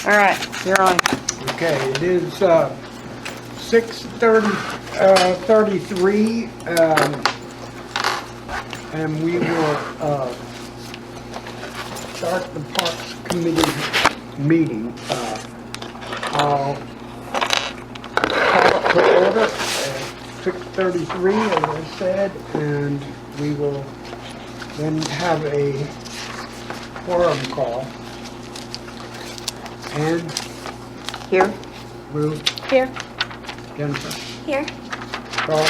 All right, you're on. Okay, it is 6:33, and we will start the Parks Committee meeting. I'll call it to order at 6:33, as I said, and we will then have a quorum call. And Here. Ruth, Here. Jennifer, Here. Carl,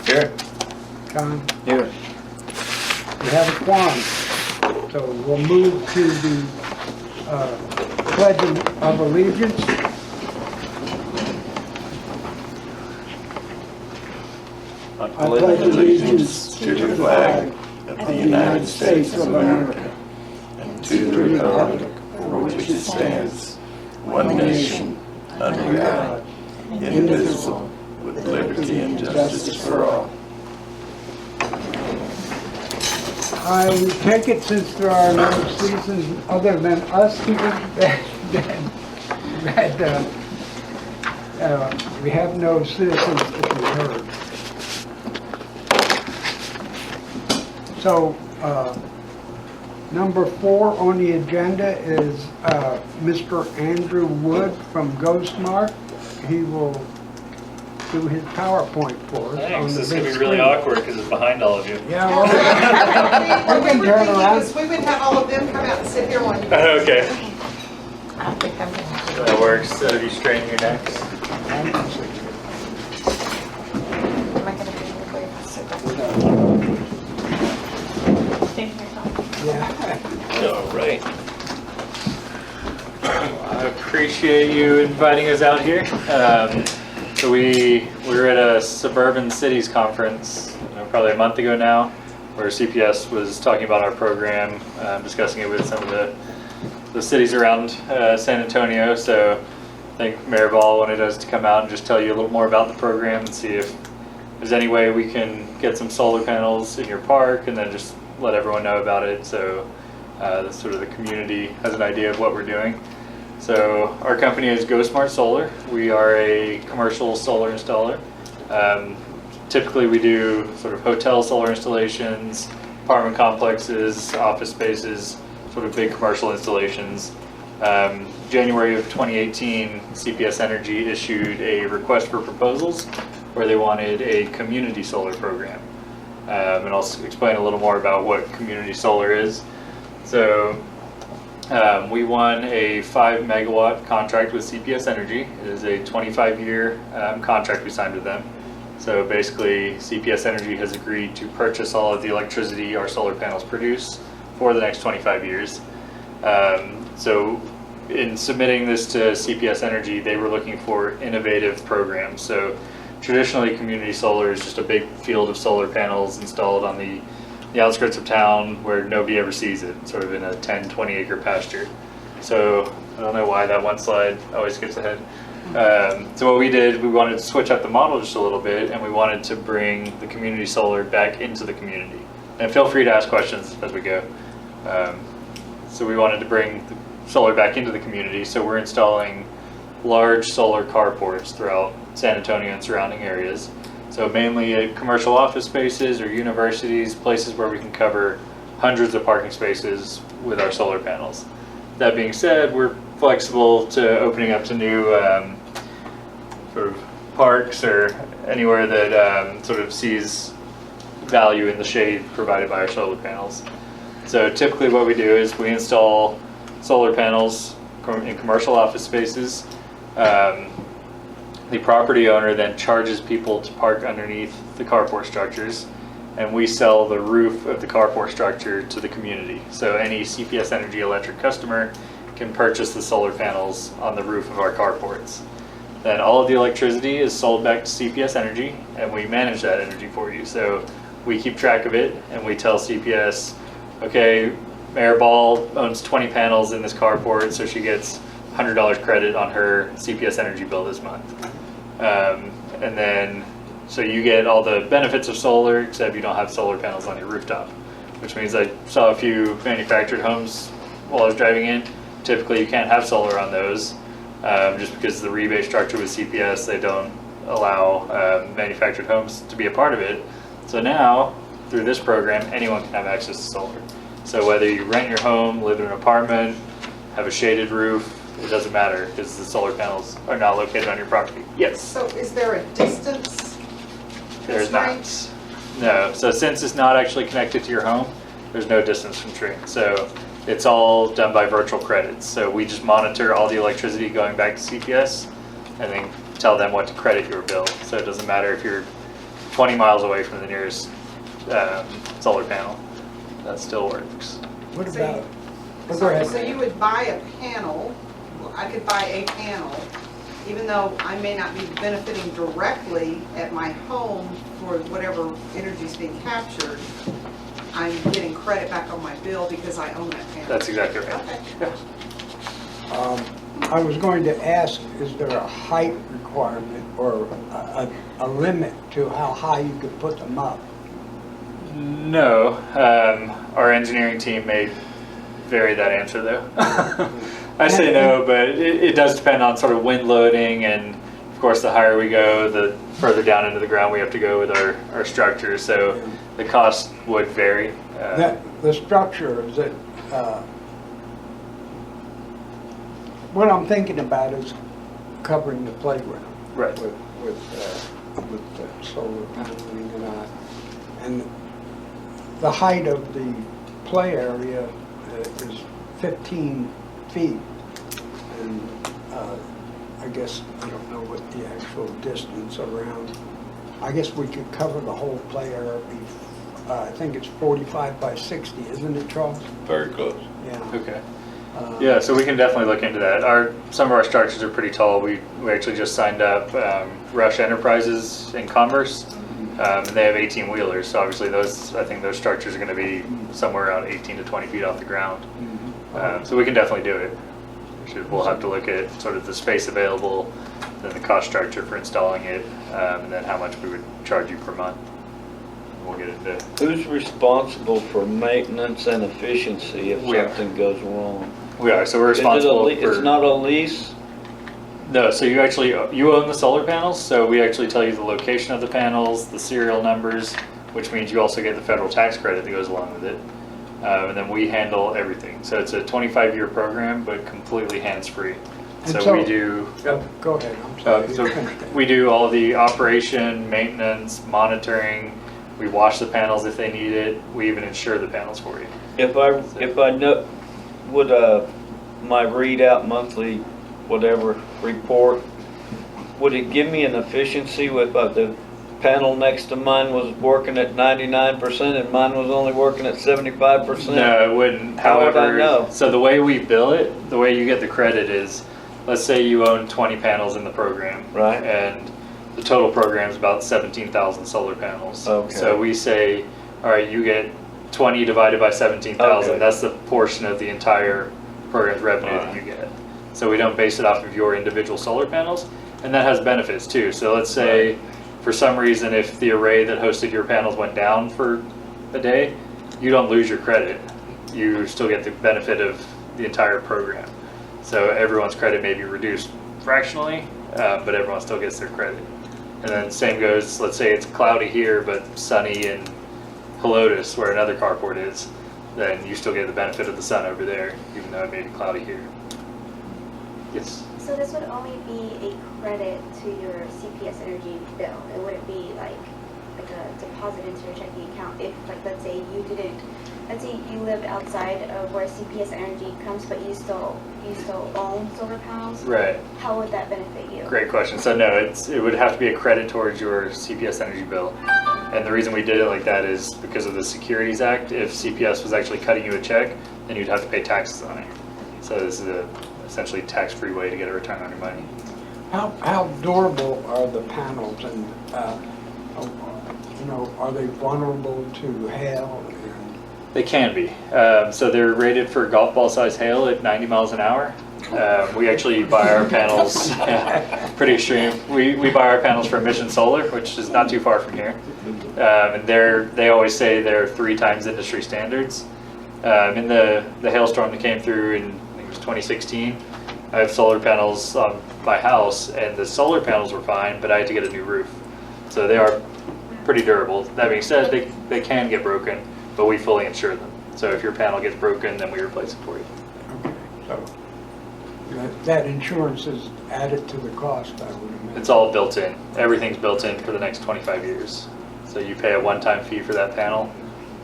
Here. John, Here. we have a quorum. So we'll move to the Pledge of Allegiance. I I pledge allegiance to the flag of the United States of America and to the republic for which it stands, one nation, under God, indivisible, with liberty and justice for all. I take it, since there are no citizens other than us here, that we have no citizens to be heard. So, number 4 on the agenda is Mr. Andrew Wood from GhostMart. He will do his PowerPoint for us. Thanks. On This is the going big to be really screen. awkward because it's behind all of you. Yeah, well, What we can were turn thinking around. is we would have all of them come out and sit here while you. Okay. I think I'm gonna have to. That works. So if you straighten your necks. Am I gonna be able to sit down? yeah. All right. I appreciate you inviting us out here. So we were at a Suburban Cities conference probably a month ago now, where CPS was talking about our program, discussing it with some of the cities around San Antonio. So I think Mayor Ball wanted us to come out and just tell you a little more about the program and see if there's any way we can get some solar panels in your park, and then just let everyone know about it. So that sort of the community has an idea of what we're doing. So our company is GhostMart Solar. We are a commercial solar installer. Typically we do sort of hotel solar installations, apartment complexes, office spaces, sort of big commercial installations. January of 2018, CPS Energy issued a request for proposals where they wanted a community solar program. And I'll explain a little more about what community solar is. So we won a 5 megawatt contract with CPS Energy. It is a 25-year contract we signed with them. So basically, CPS Energy has agreed to purchase all of the electricity our solar panels produce for the next 25 years. So in submitting this to CPS Energy, they were looking for innovative programs. So traditionally, community solar is just a big field of solar panels installed on the outskirts of town where nobody ever sees it, sort of in a 10, 20 acre pasture. So I don't know why that one slide always skips ahead. So what we did, we wanted to switch up the model just a little bit, and we wanted to bring the community solar back into the community. And feel free to ask questions as we go. So we wanted to bring the solar back into the community, so we're installing large solar carports throughout San Antonio and surrounding areas. So mainly at commercial office spaces or universities, places where we can cover hundreds of parking spaces with our solar panels. That being said, we're flexible to opening up to new sort of parks or anywhere that sort of sees value in the shade provided by our solar panels. So typically what we do is we install solar panels in commercial office spaces. The property owner then charges people to park underneath the carport structures, and we sell the roof of the carport structure to the community. So any CPS Energy electric customer can purchase the solar panels on the roof of our carports. Then all of the electricity is sold back to CPS Energy, and we manage that energy for you. So we keep track of it, and we tell CPS, okay, Mayor Ball owns 20 panels in this carport, so she gets $100 credit on her CPS Energy bill this month. And then, so you get all the benefits of solar, except you don't have solar panels on your rooftop, which means I saw a few manufactured homes while I was driving in. typically you can't have solar on those, just because the rebate structure with CPS, they don't allow manufactured homes to be a part of it. So now, through this program, anyone can have access to solar. So whether you rent your home, live in an apartment, have a shaded roof, it doesn't matter because the solar panels are not located on your property. Yes, So is there a distance there's constraint? not. No, so since it's not actually connected to your home, there's no distance constraint. So it's all done by virtual credits. So we just monitor all the electricity going back to CPS and then tell them what to credit your bill. So it doesn't matter if you're 20 miles away from the nearest solar panel, that still works. What So about, you- oh, go ahead. So you would buy a panel, I could buy a panel, even though I may not be benefiting directly at my home for whatever energy is being captured, I'm getting credit back on my bill because I own that panel. That's exactly right. Okay. I was going to ask, is there a height requirement or a limit to how high you could put them up? No, our engineering team may vary that answer though. I say no, but it does depend on sort of wind loading, and of course the higher we go, the further down into the ground we have to go with our structure, so the cost would vary. The structure, is it, what I'm thinking about is covering the playground. Right. With the solar paneling and the height of the play area is 15 feet. And I guess, I don't know what the actual distance around, I guess we could cover the whole play area. I think it's 45 by 60, isn't it, Charles? Very close. Yeah. Okay. Yeah, so we can definitely look into that. Some of our structures are pretty tall. We actually just signed up Rush Enterprises in Commerce, and they have 18 wheelers. So obviously I think those structures are going to be somewhere around 18 to 20 feet off the ground. So we can definitely do it. We'll have to look at sort of the space available, then the cost structure for installing it, and then how much we would charge you per month. We'll get into. Who's responsible for maintenance and efficiency if We are. something goes wrong? We are, so we're Is it a responsible le- for. It's not a lease? No, so you own the solar panels, so we actually tell you the location of the panels, the serial numbers, which means you also get the federal tax credit that goes along with it. And then we handle everything. So it's a 25-year program, but completely hands-free. And So we do, Go ahead, I'm sorry. so we do all the operation, maintenance, monitoring. We wash the panels if they need it. We even insure the panels for you. If I know, would my readout monthly, whatever, report, would it give me an efficiency with the panel next to mine was working at 99% and mine was only working at 75%? No, it wouldn't. How would I However, know? so the way we bill it, the way you get the credit is, let's say you own 20 panels in the program. Right. And the total program is about 17,000 solar panels. Okay. So we say, all right, you get 20 divided by 17,000. Okay. That's the portion of the entire program's revenue that you get. So we don't base it off of your individual solar panels. And that has benefits too. So let's say, for some reason, if the array that hosted your panels went down for a day, you don't lose your credit. You still get the benefit of the entire program. So everyone's credit may be reduced fractionally, but everyone still gets their credit. And then same goes, let's say it's cloudy here, but sunny in Helotes, where another carport is, then you still get the benefit of the sun over there, even though it may be cloudy here. Yes? So this would only be a credit to your CPS Energy bill. It wouldn't be like a deposit into your checking account. If, like, let's say you live outside of where CPS Energy comes, but you still own solar panels. Right. How would that benefit you? Great question. So no, it would have to be a credit towards your CPS Energy bill. And the reason we did it like that is because of the Securities Act. If CPS was actually cutting you a check, then you'd have to pay taxes on it. So this is a essentially tax-free way to get a return on your money. How durable are the panels and, are they vulnerable to hail? They can be. So they're rated for golf ball size hail at 90 miles an hour. We actually buy our panels, pretty extreme. We buy our panels from Mission Solar, which is not too far from here. And they always say they're 3 times industry standards. In the hailstorm that came through in was 2016. I have solar panels on my house, and the solar panels were fine, but I had to get a new roof. So they are pretty durable. That being said, they can get broken, but we fully insure them. So if your panel gets broken, then we replace it for you. Okay, so that insurance is added to the cost, I would imagine. It's all built in. Everything's built in for the next 25 years. So you pay a one-time fee for that panel,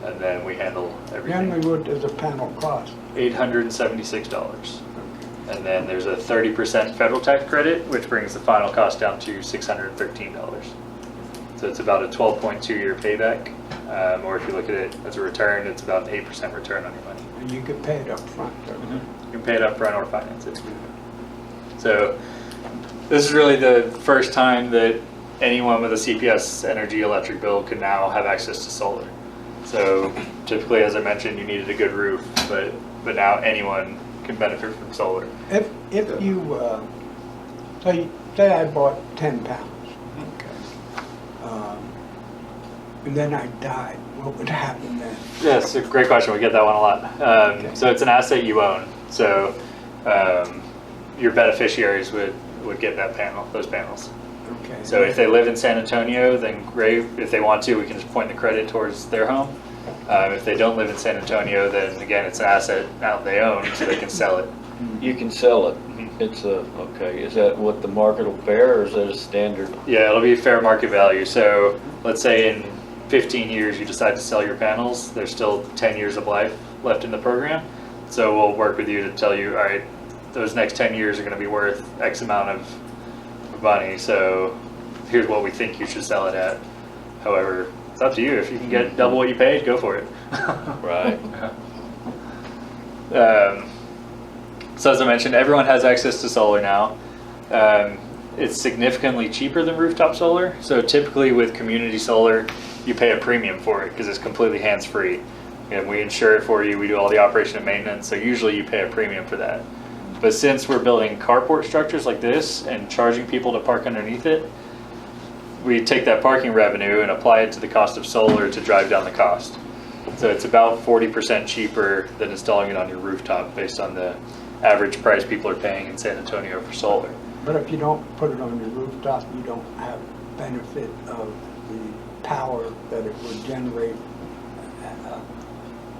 and then we handle everything. Generally, what does a panel cost? $876. And then there's a 30% federal tax credit, which brings the final cost down to $613. So it's about a 12.2-year payback. Or if you look at it as a return, it's about an 8% return on your money. And you could pay it up front. You can pay it up front or finance it. So this is really the first time that anyone with a CPS energy electric bill can now have access to solar. So typically, as I mentioned, you needed a good roof, but now anyone can benefit from solar. If you, say I bought 10 pounds, and then I died, what would happen then? Yeah, it's a great question. We get that one a lot. So it's an asset you own. So your beneficiaries would get those panels. Okay. So if they live in San Antonio, then great. If they want to, we can just point the credit towards their home. If they don't live in San Antonio, then again, it's an asset now they own, so they can sell it. You can sell it. Mhm. It's okay, is that what the market will bear, or is that a standard? Yeah, it'll be fair market value. So let's say in 15 years you decide to sell your panels, there's still 10 years of life left in the program. So we'll work with you to tell you, all right, those next 10 years are going to be worth X amount of money. So here's what we think you should sell it at. However, it's up to you. If you can get double what you paid, go for it. Right. So as I mentioned, everyone has access to solar now. It's significantly cheaper than rooftop solar. So typically with community solar, you pay a premium for it because it's completely hands-free. And we insure it for you. We do all the operation and maintenance. So usually you pay a premium for that. But since we're building carport structures like this and charging people to park underneath it, we take that parking revenue and apply it to the cost of solar to drive down the cost. So it's about 40% cheaper than installing it on your rooftop based on the average price people are paying in San Antonio for solar. But if you don't put it on your rooftop, you don't have benefit of the power that it would generate.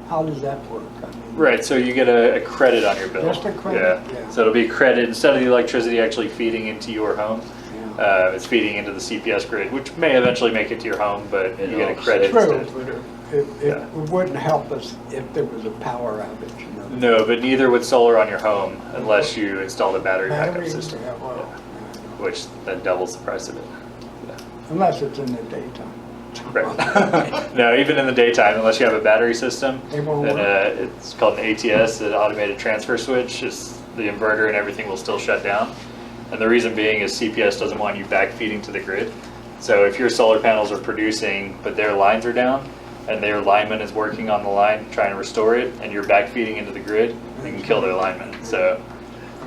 How does that work? I mean, Right, so you get a credit on your bill. Just a credit? Yeah. So it'll be credit, instead of the electricity actually feeding into your home, yeah. it's feeding into the CPS grid, which may eventually make it to your home, but you get a credit True, instead. but it wouldn't help us if there was a power outage, you know. No, but neither would solar on your home unless you installed a battery backup Battery, system, yeah, well, which then doubles the price of it. unless it's in the daytime. Right. No, even in the daytime, unless you have a battery system, It won't then work. it's called an ATS, an automated transfer switch. Just the inverter and everything will still shut down. And the reason being is CPS doesn't want you backfeeding to the grid. So if your solar panels are producing, but their lines are down, and their lineman is working on the line trying to restore it, and you're backfeeding into the grid, you can kill their lineman. So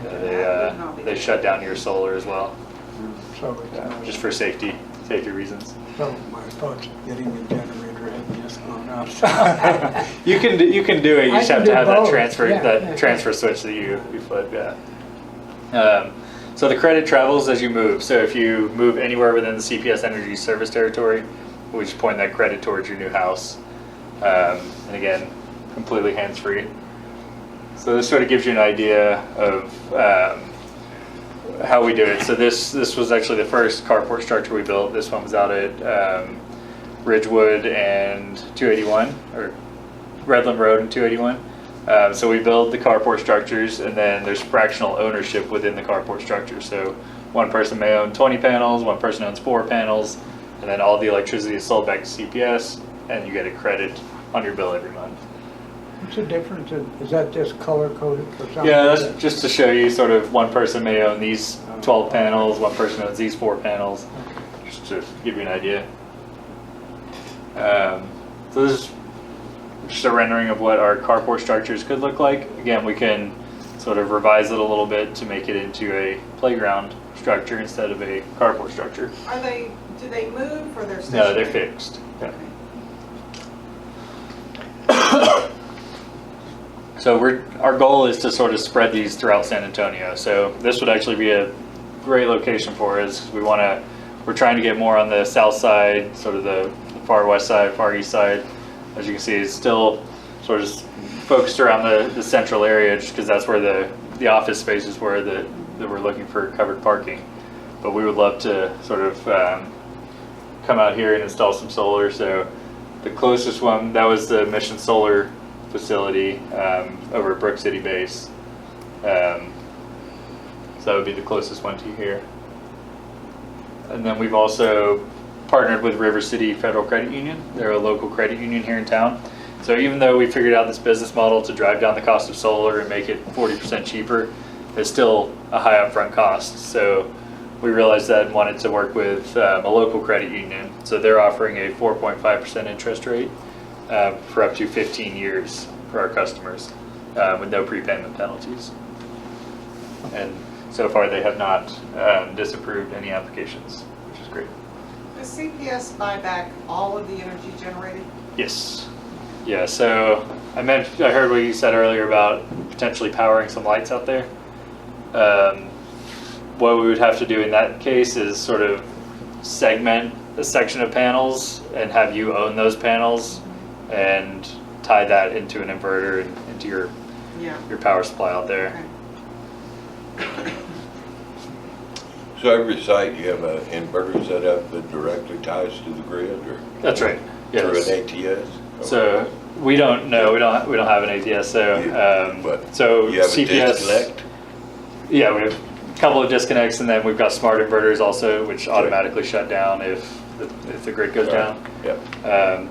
they shut down your solar as well, So it's, just for safety reasons. so my thoughts of getting a generator have just gone up. You can do it. You I just can have to do have that both. transfer Yeah. transfer switch that you flip. Yeah. So the credit travels as you move. So if you move anywhere within the CPS Energy service territory, we just point that credit towards your new house. And again, completely hands-free. So this sort of gives you an idea of how we do it. So this was actually the first carport structure we built. This one was out at Ridgewood and 281, or Redland Road and 281. So we build the carport structures, and then there's fractional ownership within the carport structure. So one person may own 20 panels, one person owns 4 panels, and then all the electricity is sold back to CPS, and you get a credit on your bill every month. What's the difference? Is that just color coded for something? Yeah, that's just to show you sort of one person may own these 12 panels, one person owns these 4 panels, just to give you an idea. So this is just a rendering of what our carport structures could look like. Again, we can sort of revise it a little bit to make it into a playground structure instead of a carport structure. Do they move or they're No, stationary? they're fixed. Yeah. So our goal is to sort of spread these throughout San Antonio. So this would actually be a great location for us. We're trying to get more on the south side, sort of the far west side, far east side. As you can see, it's still sort of focused around the central area, just because that's where the office spaces were that we're looking for covered parking. But we would love to sort of come out here and install some solar. So the closest one, that was the Mission Solar facility over at Brook City Base. So that would be the closest one to you here. And then we've also partnered with River City Federal Credit Union. They're a local credit union here in town. So even though we figured out this business model to drive down the cost of solar and make it 40% cheaper, it's still a high upfront cost. So we realized that and wanted to work with a local credit union. So they're offering a 4.5% interest rate for up to 15 years for our customers with no prepayment penalties. And so far they have not disapproved any applications, which is great. Does CPS buy back all of the energy generated? Yes. Yeah, so I heard what you said earlier about potentially powering some lights out there. What we would have to do in that case is sort of segment a section of panels and have you own those panels and tie that into an inverter and into your power supply out there. Okay. So every site you have an inverter set up that directly ties to the grid, or That's right. Yes. through an ATS? So we don't know. We don't have an ATS. So But so you have a CPS. disconnect? Yeah, we have a couple of disconnects, and then we've got smart inverters also, which automatically shut down if the grid goes down. Yep.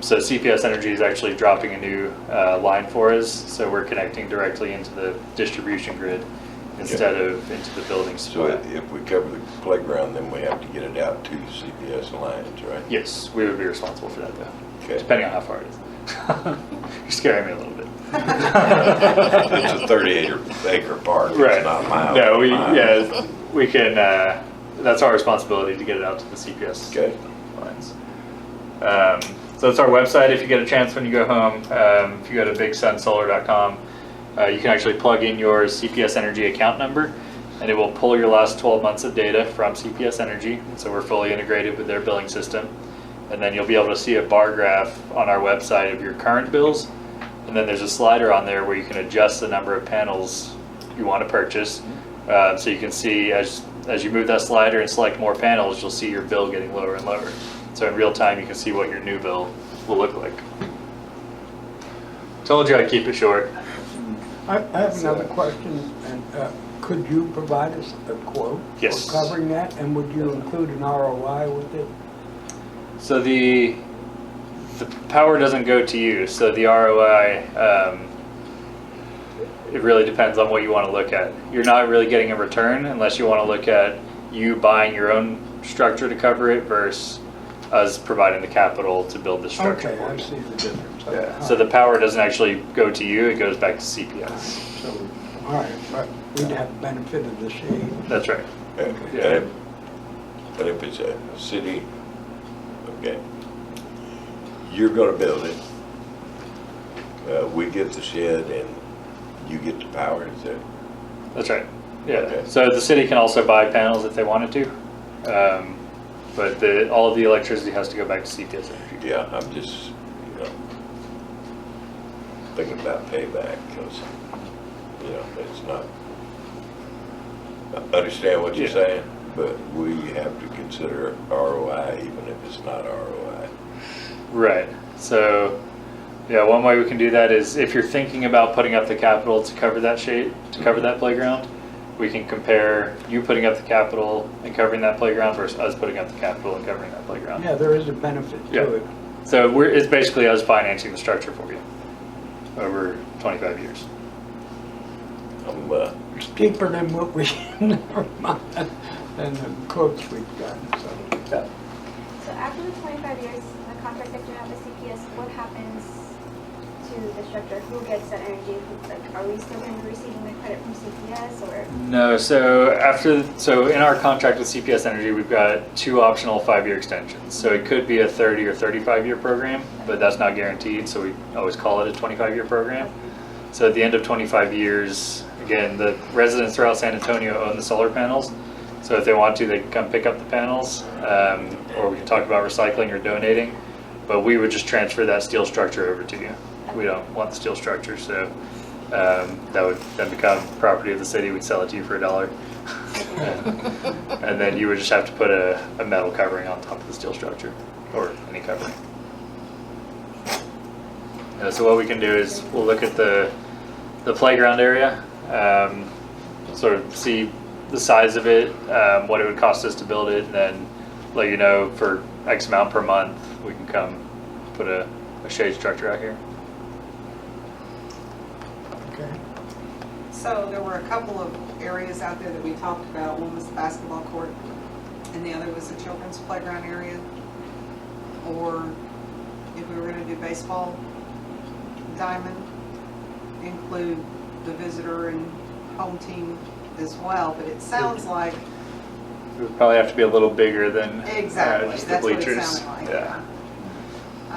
So CPS Energy is actually dropping a new line for us, so we're connecting directly into the distribution grid instead of into the building So supply. if we cover the playground, then we have to get it out to CPS lines, right? Yes, we would be responsible for that though, Okay. depending on how far it is. You're scaring me a little bit. It's a 38-acre park. Right. It's not miles. No, we can. That's our responsibility to get it out to the CPS Okay. lines. So it's our website. If you get a chance when you go home, if you go to bigsunsolar.com, you can actually plug in your CPS Energy account number, and it will pull your last 12 months of data from CPS Energy. So we're fully integrated with their billing system, and then you'll be able to see a bar graph on our website of your current bills. And then there's a slider on there where you can adjust the number of panels you want to purchase. So you can see as you move that slider and select more panels, you'll see your bill getting lower and lower. So in real time, you can see what your new bill will look like. Told you I'd keep it short. I have another question, and could you provide us a quote Yes. for covering that? And would you include an ROI with it? So the power doesn't go to you. So the ROI, it really depends on what you want to look at. You're not really getting a return unless you want to look at you buying your own structure to cover it versus us providing the capital to build the structure Okay, for I you. see the difference. Yeah. So the power doesn't actually go to you, it goes back to CPS. So, all right, but we'd have benefit of the shade. That's right. And Yeah. and if it's a city, okay, you're gonna build it. We get the shed and you get the power, is that? That's right. Yeah. Okay. So the city can also buy panels if they wanted to. But all of the electricity has to go back to CPS Energy. Yeah, I'm just, thinking about payback, because, it's not, I understand what you're Yeah. saying, but we have to consider ROI even if it's not ROI. Right. So, yeah, one way we can do that is if you're thinking about putting up the capital to cover that shade, to cover that playground, we can compare you putting up the capital and covering that playground versus us putting up the capital and covering that playground. Yeah, there is a benefit Yeah. to it. So it's basically us financing the structure for you over 25 years. It's cheaper than what we, never mind, than the quotes we've gotten, so. Yeah. So after the 25 years, the contract that you have with CPS, what happens to the structure? Who gets that energy? Like, are we still going to be receiving the credit from CPS or? No, so in our contract with CPS Energy, we've got 2 optional 5-year extensions. So it could be a 30 or 35-year program, but that's not guaranteed, so we always call it a 25-year program. So at the end of 25 years, again, the residents throughout San Antonio own the solar panels. So if they want to, they can come pick up the panels, or we can talk about recycling or donating. But we would just transfer that steel structure over to you. We don't want the steel structure, so that would then become property of the city. We'd sell it to you for $1. And then you would just have to put a metal covering on top of the steel structure, or any covering. So what we can do is we'll look at the playground area, sort of see the size of it, what it would cost us to build it, and then let you know for X amount per month we can come put a shade structure out here. Okay. So there were a couple of areas out there that we talked about. One was the basketball court, and the other was the children's playground area. Or if we were going to do baseball diamond, include the visitor and home team as well. But it sounds like It would probably have to be a little bigger than exactly just the that's what it bleachers. sounded like. Yeah.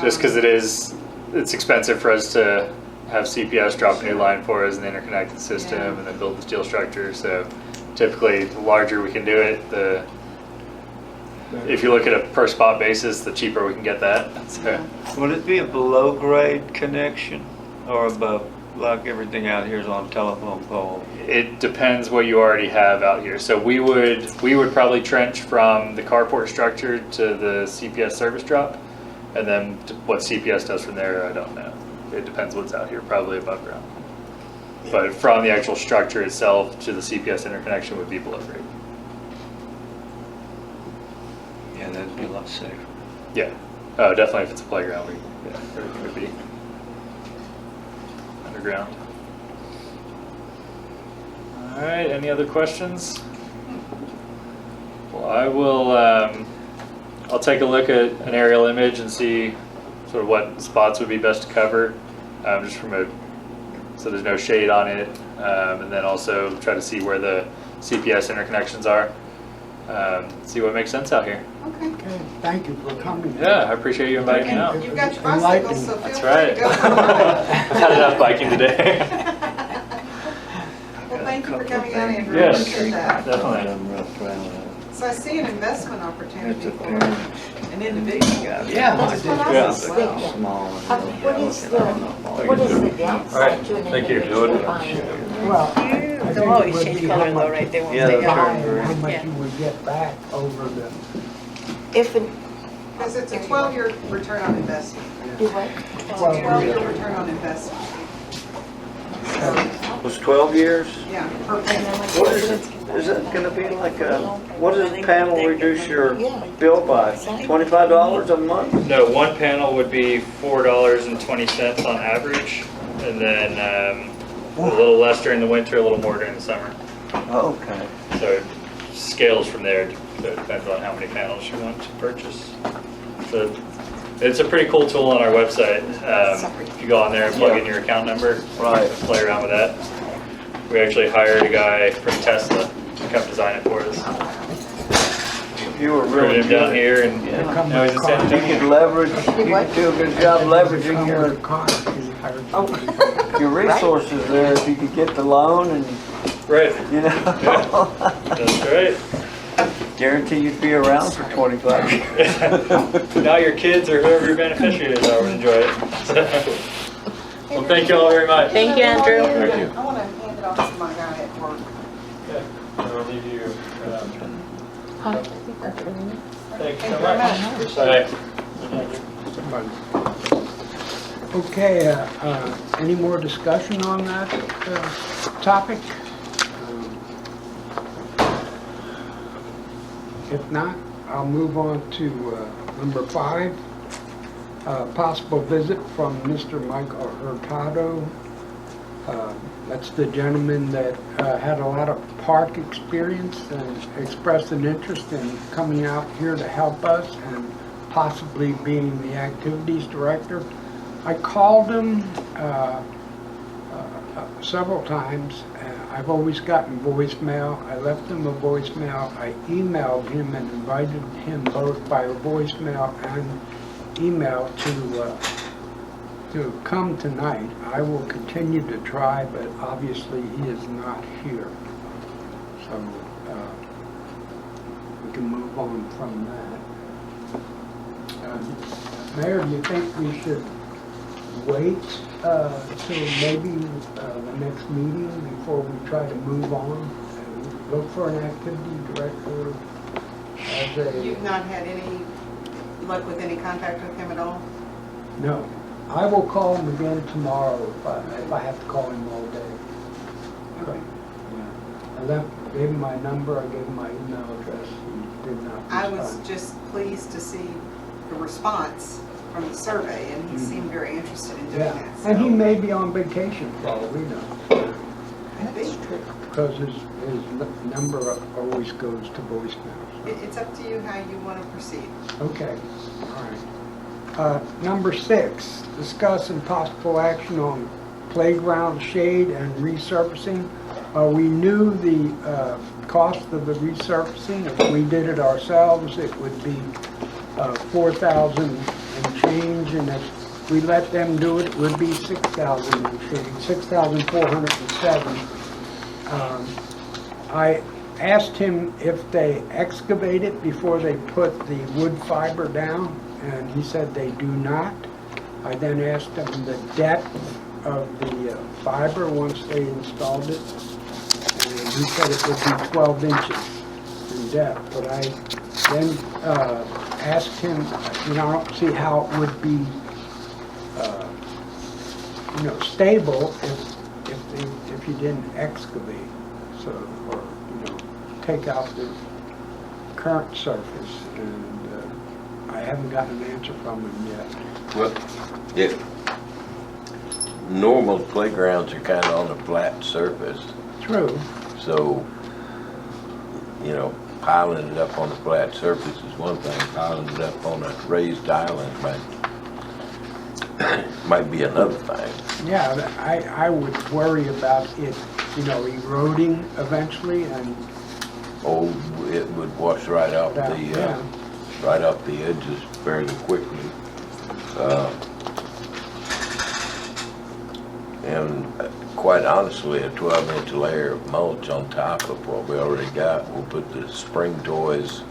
Just because it's expensive for us to have CPS drop a new line for us and interconnect the system Yeah. and then build the steel structure. So typically, the larger we can do it, if you look at a per spot basis, the cheaper we can get that. So Would it be a below grade connection or above, like everything out here is on telephone pole? it depends what you already have out here. So we would probably trench from the carport structure to the CPS service drop, and then what CPS does from there, I don't know. It depends what's out here, probably above ground. But from the actual structure itself to the CPS interconnection would be below grade. Yeah, that'd be a lot safer. Yeah. Oh, definitely if it's a playground, everything would be underground. All right, any other questions? Well, I will, I'll take a look at an aerial image and see sort of what spots would be best to cover, just so there's no shade on it, and then also try to see where the CPS interconnections are, see what makes sense out here. Okay. Okay, thank you for coming. Yeah, I appreciate you inviting me out. You've got your Enlightened. bicycles, so feel That's free right. to go for a ride. Had enough biking today. Well, thank you for coming out, Andrew. Yes. Appreciate that. Definitely. So I see an investment opportunity It's a for parent. an individual. Yeah, I That's did. what I Yeah. was thinking. Small. What is the downside to an Thank you. individual buying it? Well, I think They'll it always would change be color how though, much right? They won't Yeah, stay they'll on. buy and turn how much Yeah. you would get back over the, If an, Because it's a 12-year return on investment. do what? It's a Well, 12-year return on investment. Was 12 years? Yeah, per panel. What is it gonna be like what does a panel reduce your bill by? $25 a month? No, one panel would be $4.20 on average, and then a little less during the winter, a little more during the summer. Okay. So it scales from there. So it depends on how many panels you want to purchase. So it's a pretty cool tool on our website. If you go on there and plug in your account number, Right. play around with that. We actually hired a guy from Tesla to come design it for us. You were Brought really him down good. here, and Yeah. now he's in San You Antonio. could leverage, you could do a good job leveraging come your with a car, you hired somebody. your resources there if you could get the loan and, Right. you know, That's right. guarantee you'd be around for 25 years. Now your kids or whoever your beneficiaries are will enjoy it. Well, thank you all very much. Thank you, Andrew. Thank you. I want to hand it off to my guy at work. I'll leave you. Huh? Thanks Thank so you very much. much. Bye. Okay, any more discussion on that topic? If not, I'll move on to number 5. Possible visit from Mr. Michael Hurtado. That's the gentleman that had a lot of park experience and expressed an interest in coming out here to help us and possibly being the activities director. I called him several times. I've always gotten voicemail. I left him a voicemail. I emailed him and invited him both by voicemail and email to to come tonight. I will continue to try, but obviously he is not here. So we can move on from that. Mayor, do you think we should wait till maybe the next meeting before we try to move on and look for an activity director as a... You've not had any luck with any contact with him at all? No. I will call him again tomorrow if I have to call him all day. Okay. Yeah. I gave him my number, I gave him my email address. He did not I respond. was just pleased to see the response from the survey, and he seemed very interested in doing Yeah, that. and he so- may be on vacation for all we know. That's true. Because his number always goes to voicemail. so. It's up to you how you want to proceed. Okay, all right. Number 6, discuss and possible action on playground shade and resurfacing. We knew the cost of the resurfacing. If we did it ourselves, it would be $4,000 and change, and if we let them do it, it would be $6,000 and change, $6,407. I asked him if they excavate it before they put the wood fiber down, and he said they do not. I then asked him the depth of the fiber once they installed it, and he said it would be 12 inches in depth. But I then asked him, I don't see how it would be, stable if you didn't excavate, so, or, take out the current surface, and I haven't gotten an answer from him yet. Well, normal playgrounds are kind of on a flat surface, True. so, piling it up on a flat surface is one thing, piling it up on a raised island might be another thing. Yeah, I would worry about it, eroding eventually, and Oh, it would wash right off Yeah. right off the edges fairly quickly. And quite honestly, a 12-inch layer of mulch on top of what we already got, we'll put the spring toys.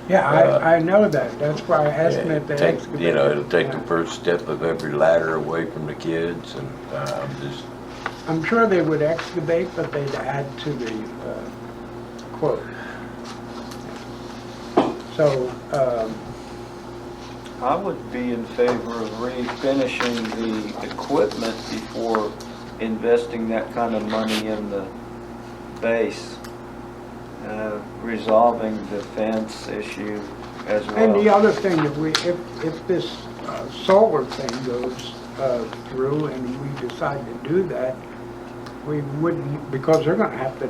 yeah, I know that. That's why I asked him if they Take- excavate. It'll take the Yeah. first step of every ladder away from the kids, and just, I'm sure they would excavate, but they'd add to the quote. So, I would be in favor of refinishing the equipment before investing that kind of money in the base, resolving the fence issue as well. and the other thing, if this solar thing goes through and we decide to do that, we wouldn't, because they're gonna have to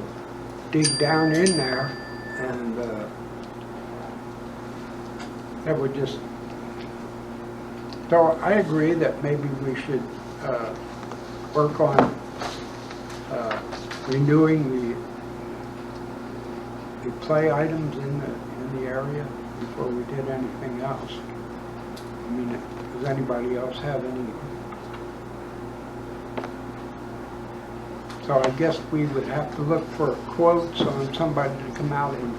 dig down in there, and that would just, so I agree that maybe we should work on renewing the play items in the area before we did anything else. I mean, does anybody else have any? So I guess we would have to look for quotes on somebody to come out and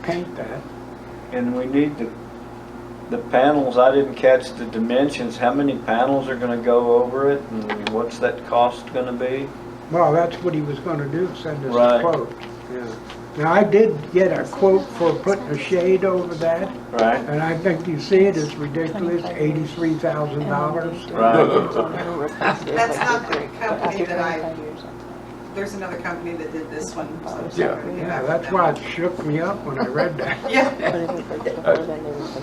paint that. And we need the panels. I didn't catch the dimensions. How many panels are gonna go over it, and what's that cost gonna be? Well, that's what he was gonna do, send us a Right. quote. Yeah. Now, I did get a quote for putting a shade over that, Right? and I think you see it, it's ridiculous, $83,000. That's not the company that there's another company that did this one. So I'm Yeah. not gonna get Yeah, back with that's them. why it shook me up when I read that. Yeah.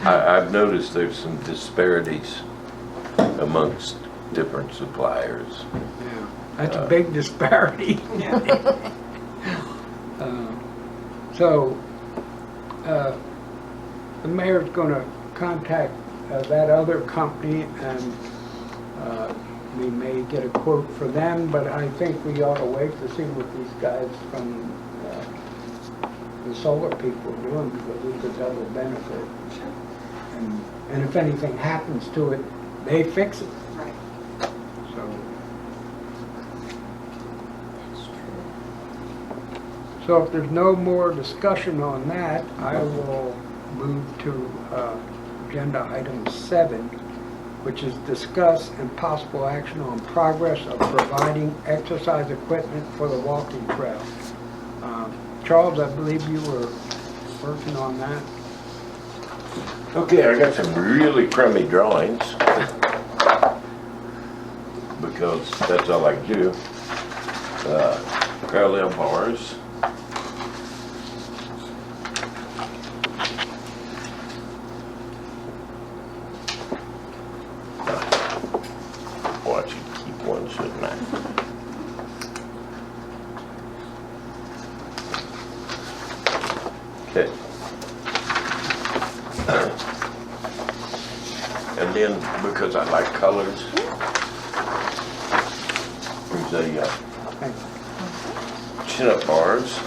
I've noticed there's some disparities amongst different suppliers. Yeah, that's a big disparity. Yeah. So, the mayor's gonna contact that other company, and we may get a quote for them, but I think we ought to wait to see what these guys from the solar people are doing, because it's a double benefit. And if anything happens to it, they fix it. Right. So if there's no more discussion on that, I will move to agenda item 7, which is discuss and possible action on progress of providing exercise equipment for the walking trail. Charles, I believe you were working on that. Okay, I got some really crummy drawings because that's all I do. Parallel bars. Watch you keep one, shouldn't I? Okay. And then, because I like colors, here's a chin-up bars.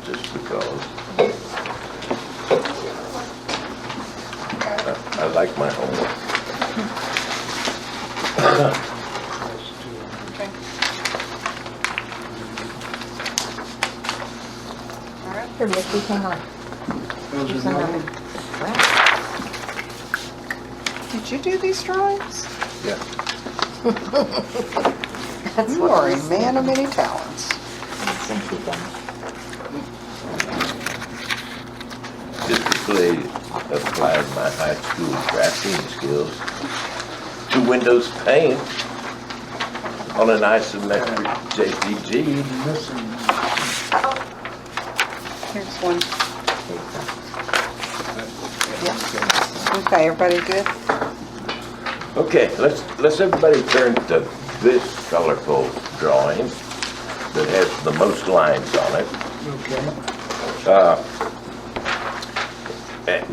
Just because I like my homework. Here, Mickey, hang on. Those Here's are another. mine. Did you do these drawings? Yeah. That's You what are I a was man of many talents. thinking. Typically applied my high school drafting skills to Windows Paint on an isometric JPG. Missing. Here's one. Okay, everybody good? Okay, let's everybody turn to this colorful drawing that has the most lines on it. Okay.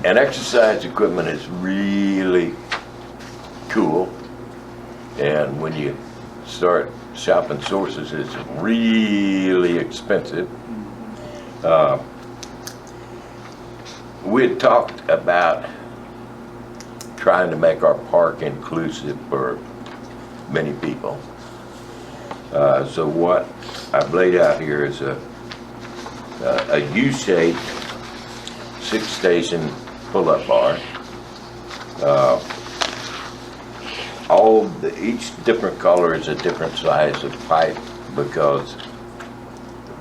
And exercise equipment is really cool. And when you start shopping sources, it's really expensive. We had talked about trying to make our park inclusive for many people. So what I've laid out here is a U-shaped 6-station pull-up bar. Each different color is a different size of pipe because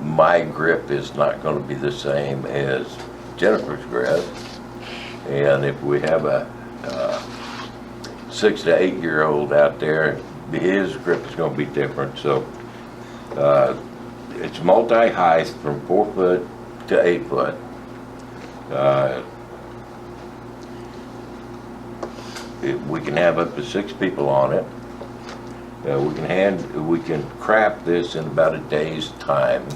my grip is not going to be the same as Jennifer's grip. And if we have a 6 to 8 year old out there, his grip is going to be different. So it's multi-height from 4 foot to 8 foot. We can have up to 6 people on it. We can craft this in about a day's time.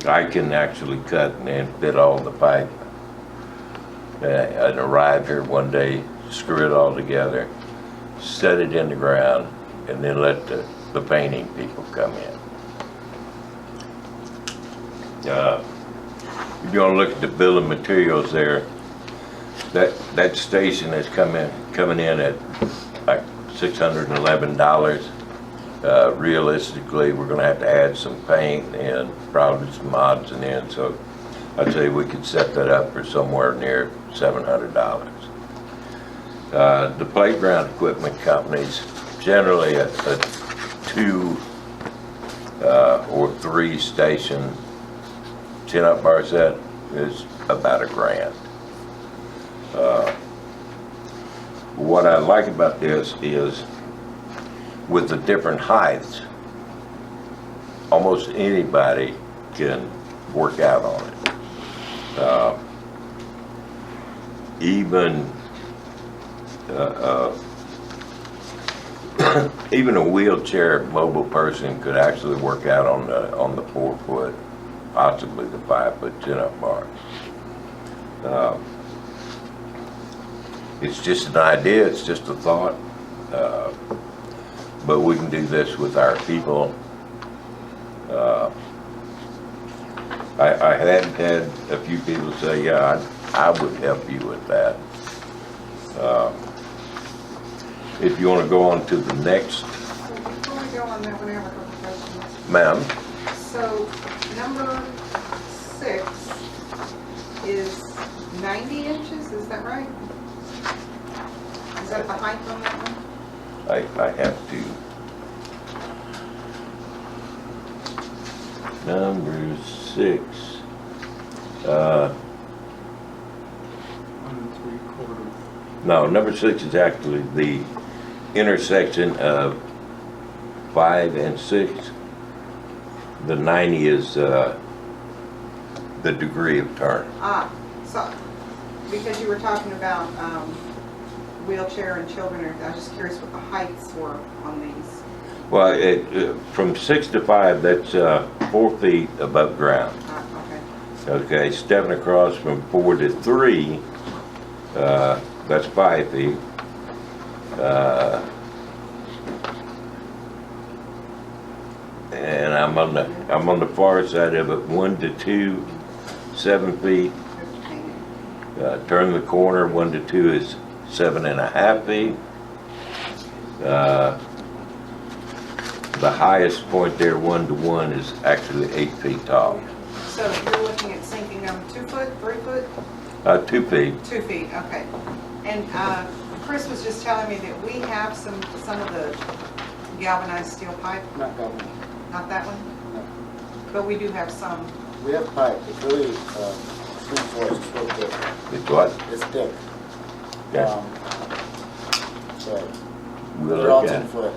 I can actually cut and fit all the pipe and arrive here one day, screw it all together, set it in the ground, and then let the painting people come in. If you want to look at the bill of materials there, that station is coming in at like $611. Realistically, we're going to have to add some paint and probably some odds and ends. So I'd say we could set that up for somewhere near $700. The playground equipment companies, generally a 2 or 3 station chin-up bar set is about $1,000. What I like about this is with the different heights, almost anybody can work out on it. even a wheelchair mobile person could actually work out on the 4 foot, possibly the 5 foot chin-up bar. It's just an idea, it's just a thought, but we can do this with our people. I had had a few people say, yeah, I would help you with that. If you want to go on to the next, Before we go on that, we have a couple questions. ma'am. So, number 6 is 90 inches, is that right? Is that the height on that one? I have to. Number 6. 1 3/4. No, number 6 is actually the intersection of 5 and 6. The 90 is the degree of turn. So, because you were talking about wheelchair and children, I was just curious what the heights were on these. Well, from 6 to 5, that's 4 feet above ground. Okay. Okay, stepping across from 4 to 3, that's 5 feet. And I'm on the far side of it, 1 to 2, 7 feet. Turn the corner, 1 to 2 is 7.5 feet. The highest point there, 1 to 1, is actually 8 feet tall. So you're looking at sinking them 2 foot, 3 foot? 2 feet. 2 feet, okay. And Chris was just telling me that we have some of the galvanized steel pipe, Not government. not that one? No. But we do have some. We have pipe. It's really, street force, it's real thick. It's what? It's thick. Yeah. So, We'll they're all look 10 at it. foot.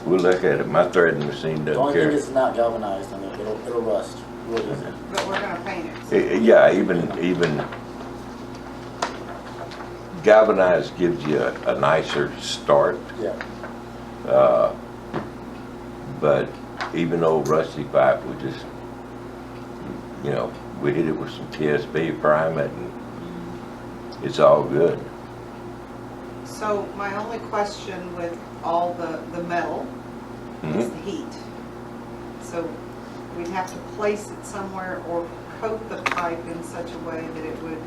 We'll look at it. My threading machine The doesn't only thing care. is it's not galvanized, and it'll rust real easy. But we're gonna paint it. Yeah, even galvanized gives you a nicer start, Yeah. but even old rusty pipe, we just, we hit it with some TSB, prime it, and it's all good. So my only question with all the metal is Mhm. the heat. So we'd have to place it somewhere or coat the pipe in such a way that it would,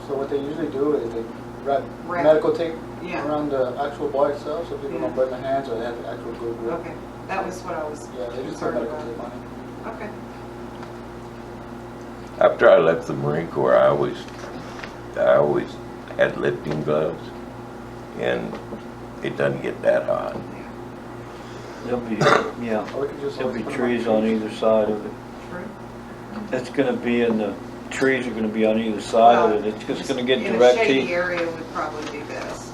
So what they usually do is they wrap Wrap. medical tape Yeah. around the actual bar itself, so people Yeah. don't burn their hands or they have the actual good grip. okay, that was what I was Yeah, they just put concerned medical about. tape on it. Okay, After I left the Marine Corps, I always had lifting gloves, and it doesn't get that hot. There'll be, yeah, Or we could just there'll always be put 'em on trees on either side of it. true. It's gonna be trees are gonna be on either side of it. It's just gonna get direct In a shady heat. area would probably be best.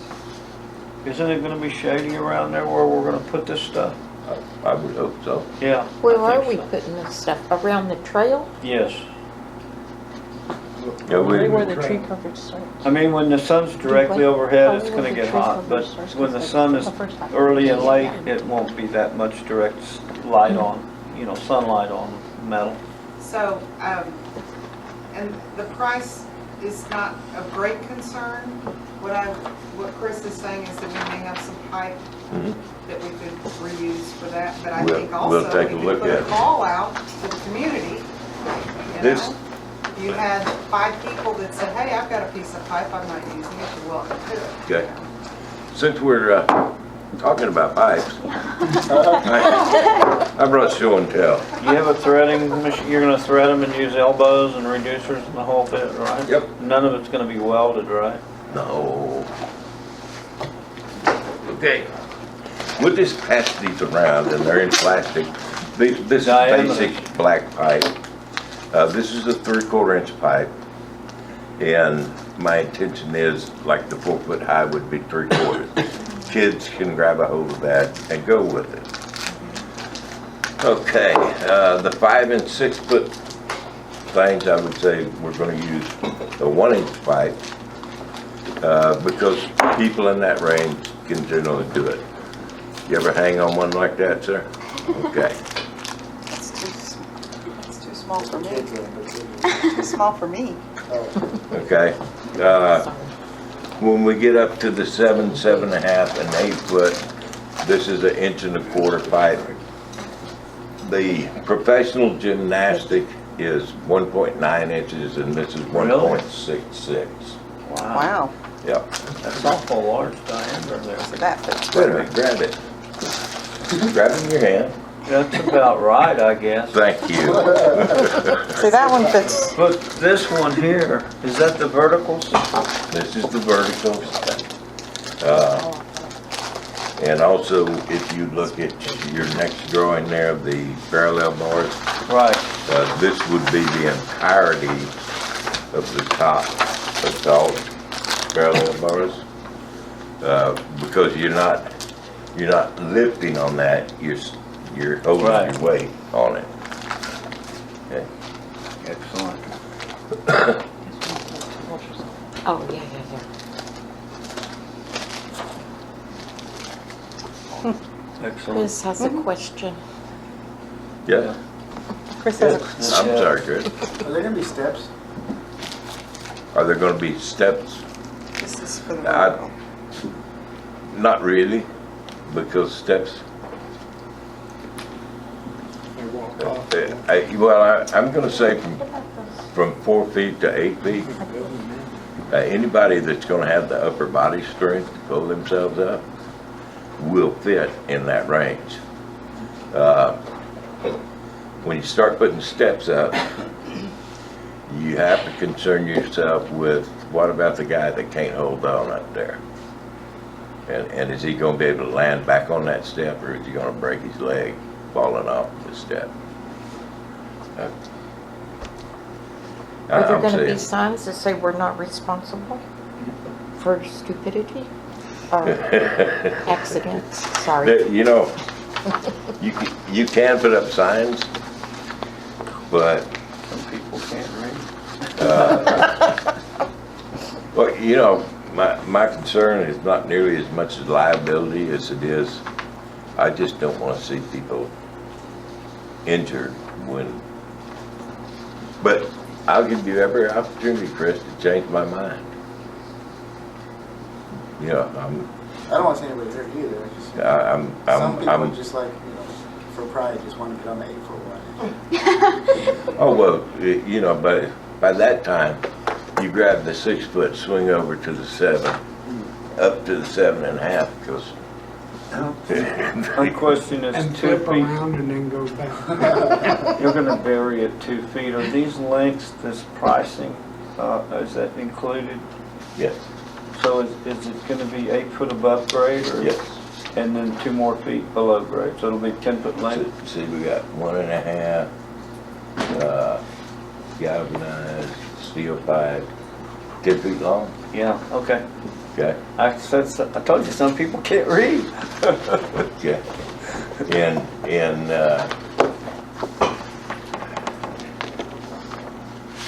Isn't it gonna be shady around there where we're gonna put this stuff? I would hope so. Yeah. Where I are think we so. putting this stuff? Around the trail? Yes. Yeah, Right where we, the tree coverage starts? I mean, when the sun's directly overhead, it's gonna get hot, but when the sun is early and late, it won't be that much direct light on, sunlight on metal. So, and the price is not of great concern. What Chris is saying is that we may have some pipe Mhm. that we could reuse for that, but I We'll- think we'll also take we a could look put a at it. call out to the community. This- You had 5 people that said, hey, I've got a piece of pipe, I'm not using it, you're welcome to it. Okay. Since we're talking about pipes, I brought show and tell. You have a threading machine, you're gonna thread them and use elbows and reducers and the whole bit, right? Yep. None of it's gonna be welded, right? No. Okay. We'll just pass these around, and they're in plastic. This is Diameter. basic black pipe. This is a 3/4 inch pipe, and my intention is, like the 4 foot high would be 3/4. Kids can grab a hold of that and go with it. Okay, the 5 and 6 foot things, I would say we're going to use a 1 inch pipe, because people in that range can generally do it. You ever hang on one like that, sir? Okay. It's too small for me. Kids are, but Too small for me. oh, Okay. When we get up to the 7, 7.5, and 8 foot, this is 1 1/4 inch pipe. The professional gymnastic is 1.9 inches, and this is 1.66. Wow, Yep. That's awful large diameter there. that fits Wait a better. minute, grab it. Grab it in your hand. That's about right, I guess. Thank you. See, that one fits, But this one here, is that the verticals? This is the verticals. And also, if you look at your next drawing there of the parallel bars, Right. this would be the entirety of the top of all parallel bars. Because you're not lifting on that, you're holding Right. your weight on it. Okay. Excellent. Oh, yeah. Excellent. Chris has a question. Yeah, Chris has a, I'm sorry, Chris. are there gonna be steps? Are there gonna be steps? this is for the I- vertical. Not really, because steps, I'm gonna say from 4 feet to 8 feet. Anybody that's gonna have the upper body strength to pull themselves up will fit in that range. When you start putting steps up, you have to concern yourself with, what about the guy that can't hold on up there? And is he gonna be able to land back on that step, or is he gonna break his leg falling off the step? Are there I'm gonna be saying- signs that say we're not responsible for stupidity or accidents? Sorry. You know, you can put up signs, but, Some people can't read. well, you know, my concern is not nearly as much as liability as it is, I just don't wanna see people injured when, but I'll give you every opportunity, Chris, to change my mind. You know, I don't want to see anybody hurt either. I just- Some people I'm, just like, for pride, just want to get on the 8-foot one. oh, well, you know, by that time, you grab the 6 foot, swing over to the 7, up to the 7.5, because My question is And 2 flip feet, around and then go back. you're gonna bury it 2 feet. Are these lengths, this pricing, is that included? yes, So is it gonna be 8 foot above grade or? yes. And then 2 more feet below grade, so it'll be 10 foot length? See, we got 1.5, galvanized steel pipe, 10 feet long, Yeah, okay. okay? I told you some people can't read. Okay.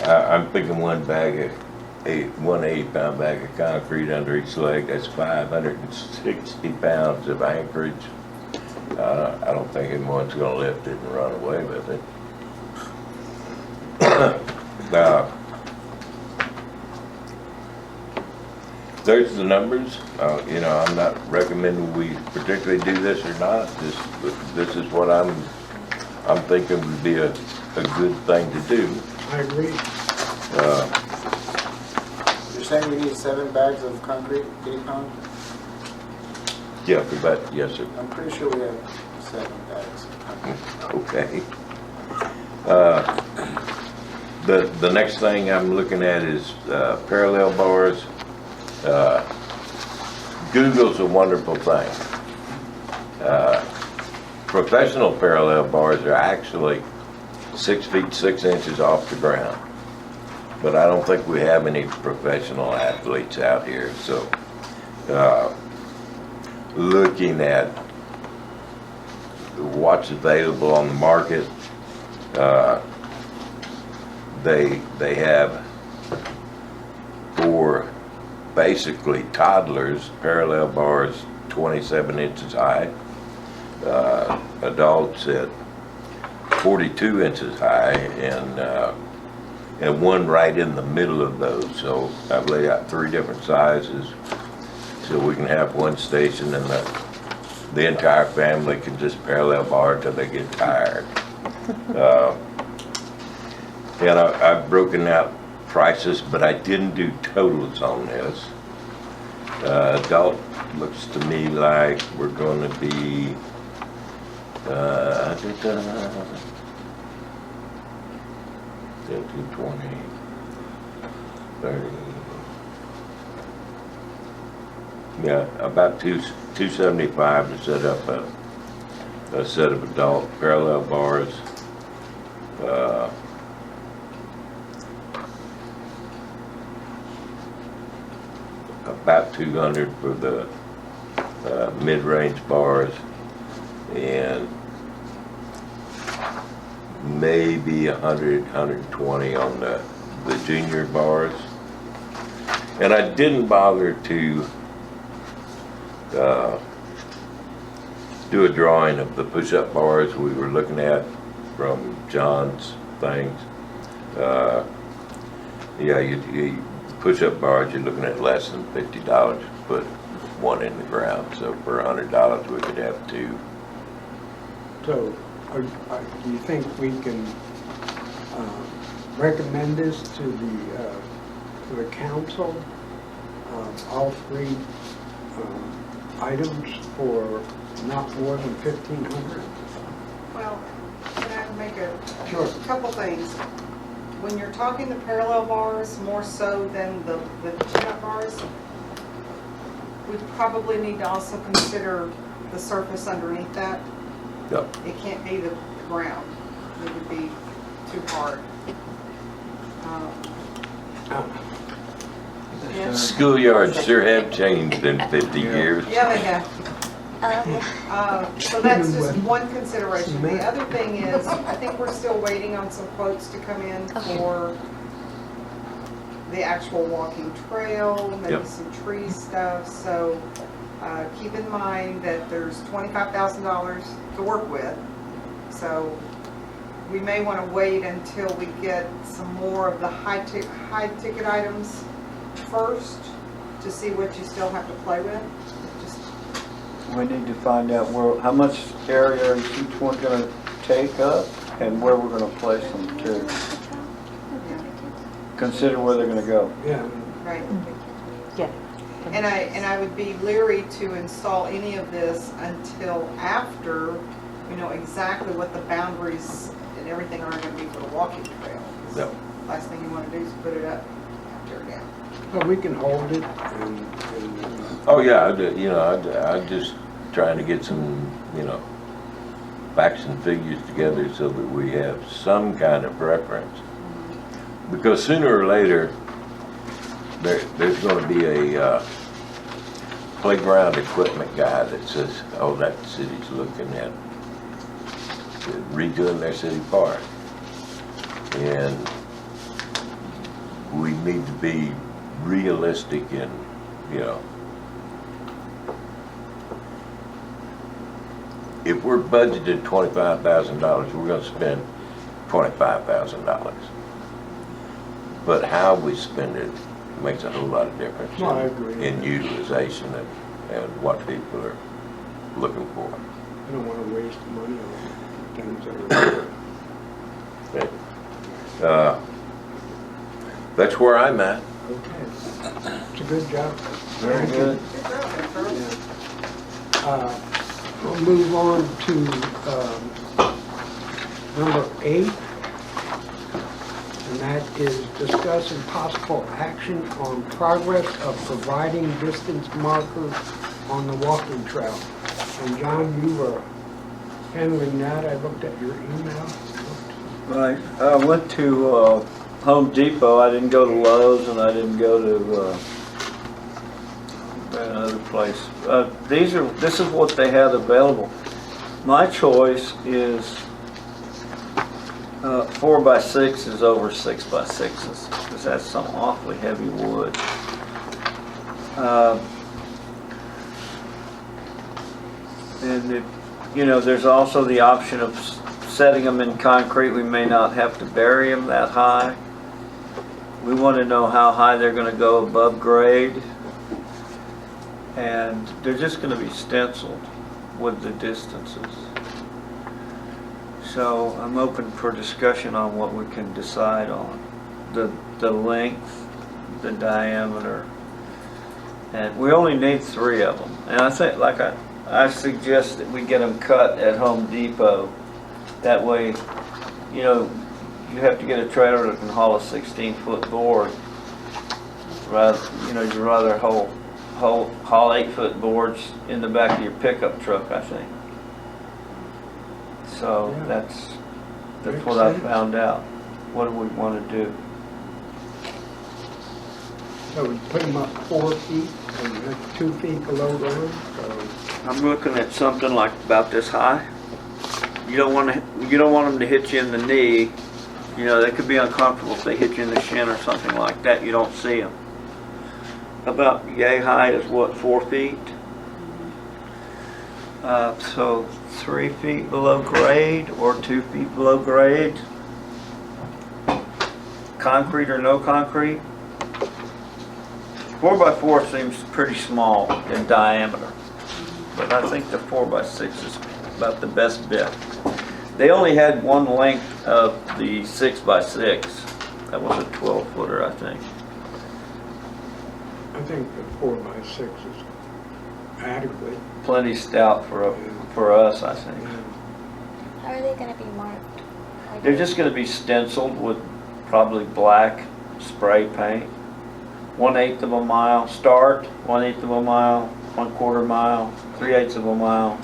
I'm thinking one 180-pound bag of concrete under each leg, that's 560 pounds of anchorage. I don't think anyone's gonna lift it and run away with it. There's the numbers. You know, I'm not recommending we particularly do this or not. This is what I'm thinking would be a good thing to do. I agree. You're saying we need 7 bags of concrete, 80 pound? Yeah, but yes, sir. I'm pretty sure we have 7 bags of concrete. Okay. The next thing I'm looking at is parallel bars. Google's a wonderful thing. Professional parallel bars are actually 6 feet 6 inches off the ground. But I don't think we have any professional athletes out here, so looking at what's available on the market, they have for basically toddlers parallel bars 27 inches high, adults at 42 inches high and one right in the middle of those. So I've laid out 3 different sizes so we can have one station and the entire family can just parallel bar till they get tired. And I've broken out prices, but I didn't do totals on this. Adult looks to me like we're going to be 15, 20, 30. Yeah, about 275 to set up a set of adult parallel bars. About 200 for the mid-range bars, and maybe 100, 120 on the junior bars. And I didn't bother to do a drawing of the push-up bars we were looking at from John's things. Yeah, you push-up bars, you're looking at less than $50 to put one in the ground. So for $100, we could have 2. So, do you think we can recommend this to the council? All 3 items for not more than 1,500? Well, can I make a Sure. couple things? When you're talking the parallel bars, more so than the chin-up bars, we probably need to also consider the surface underneath that. Yep. It can't be the ground. It would be too hard. Yeah. Schoolyards sure have changed in 50 years. Yeah, they have. So that's just one consideration. The other thing is, I think we're still waiting on some quotes to come in for the actual walking trail, maybe Yep. some tree stuff. So keep in mind that there's $25,000 to work with. So we may want to wait until we get some more of the high ticket items first to see what you still have to play with. Just We need to find out how much area is each one gonna take up and where we're gonna place them too. Consider where they're gonna go. Yeah. right. Yeah. And I would be leery to install any of this until after we know exactly what the boundaries and everything are going to be for the walking trail. Yep. Last thing you want to do is put it up, tear it down. Well, we can hold it and Oh yeah, I just trying to get some, facts and figures together so that we have some kind of reference. Because sooner or later, there's going to be a playground equipment guy that says, oh, that city's looking at redoing their city park. And we need to be realistic in, if we're budgeted $25,000, we're going to spend $25,000. But how we spend it makes a whole lot of difference No, I agree. in utilization and what people are looking for. I don't want to waste money on things that are. Okay. That's where I'm at. Okay. It's a good job. Very good. Good job, Charles. We'll move on to number 8, and that is discussing possible action on progress of providing distance markers on the walking trail. And John, you were handling that. I looked at your email. Right, I went to Home Depot, I didn't go to Lowe's and I didn't go to another place. This is what they had available. My choice is 4x6 is over 6x6s because that's some awfully heavy wood. And you know, there's also the option of setting them in concrete. We may not have to bury them that high. We want to know how high they're going to go above grade. And they're just going to be stenciled with the distances. So I'm open for discussion on what we can decide on. The length, the diameter, and we only need 3 of them. And I think, like I suggest that we get them cut at Home Depot. That way, you know, you have to get a trailer that can haul a 16-foot board. Rather, you know, you'd rather haul 8-foot boards in the back of your pickup truck, I think. So Yeah. that's Makes what I sense. found out. What do we want to do? So we put them up 4 feet and that's 2 feet below the roof, so. I'm looking at something like about this high. You don't want them to hit you in the knee. You know, they could be uncomfortable if they hit you in the shin or something like that. You don't see them. About yay high is what, 4 feet? So 3 feet below grade or 2 feet below grade. Concrete or no concrete. 4x4 seems pretty small in diameter, but I think the 4x6 is about the best bet. They only had one length of the 6x6. That was a 12-footer, I think. I think the 4x6 is adequate. Plenty stout for us, I think. How are they gonna be marked? Like- They're just going to be stenciled with probably black spray paint. 1/8 of a mile start, 1/8 of a mile, 1/4 mile, 3/8 of a mile,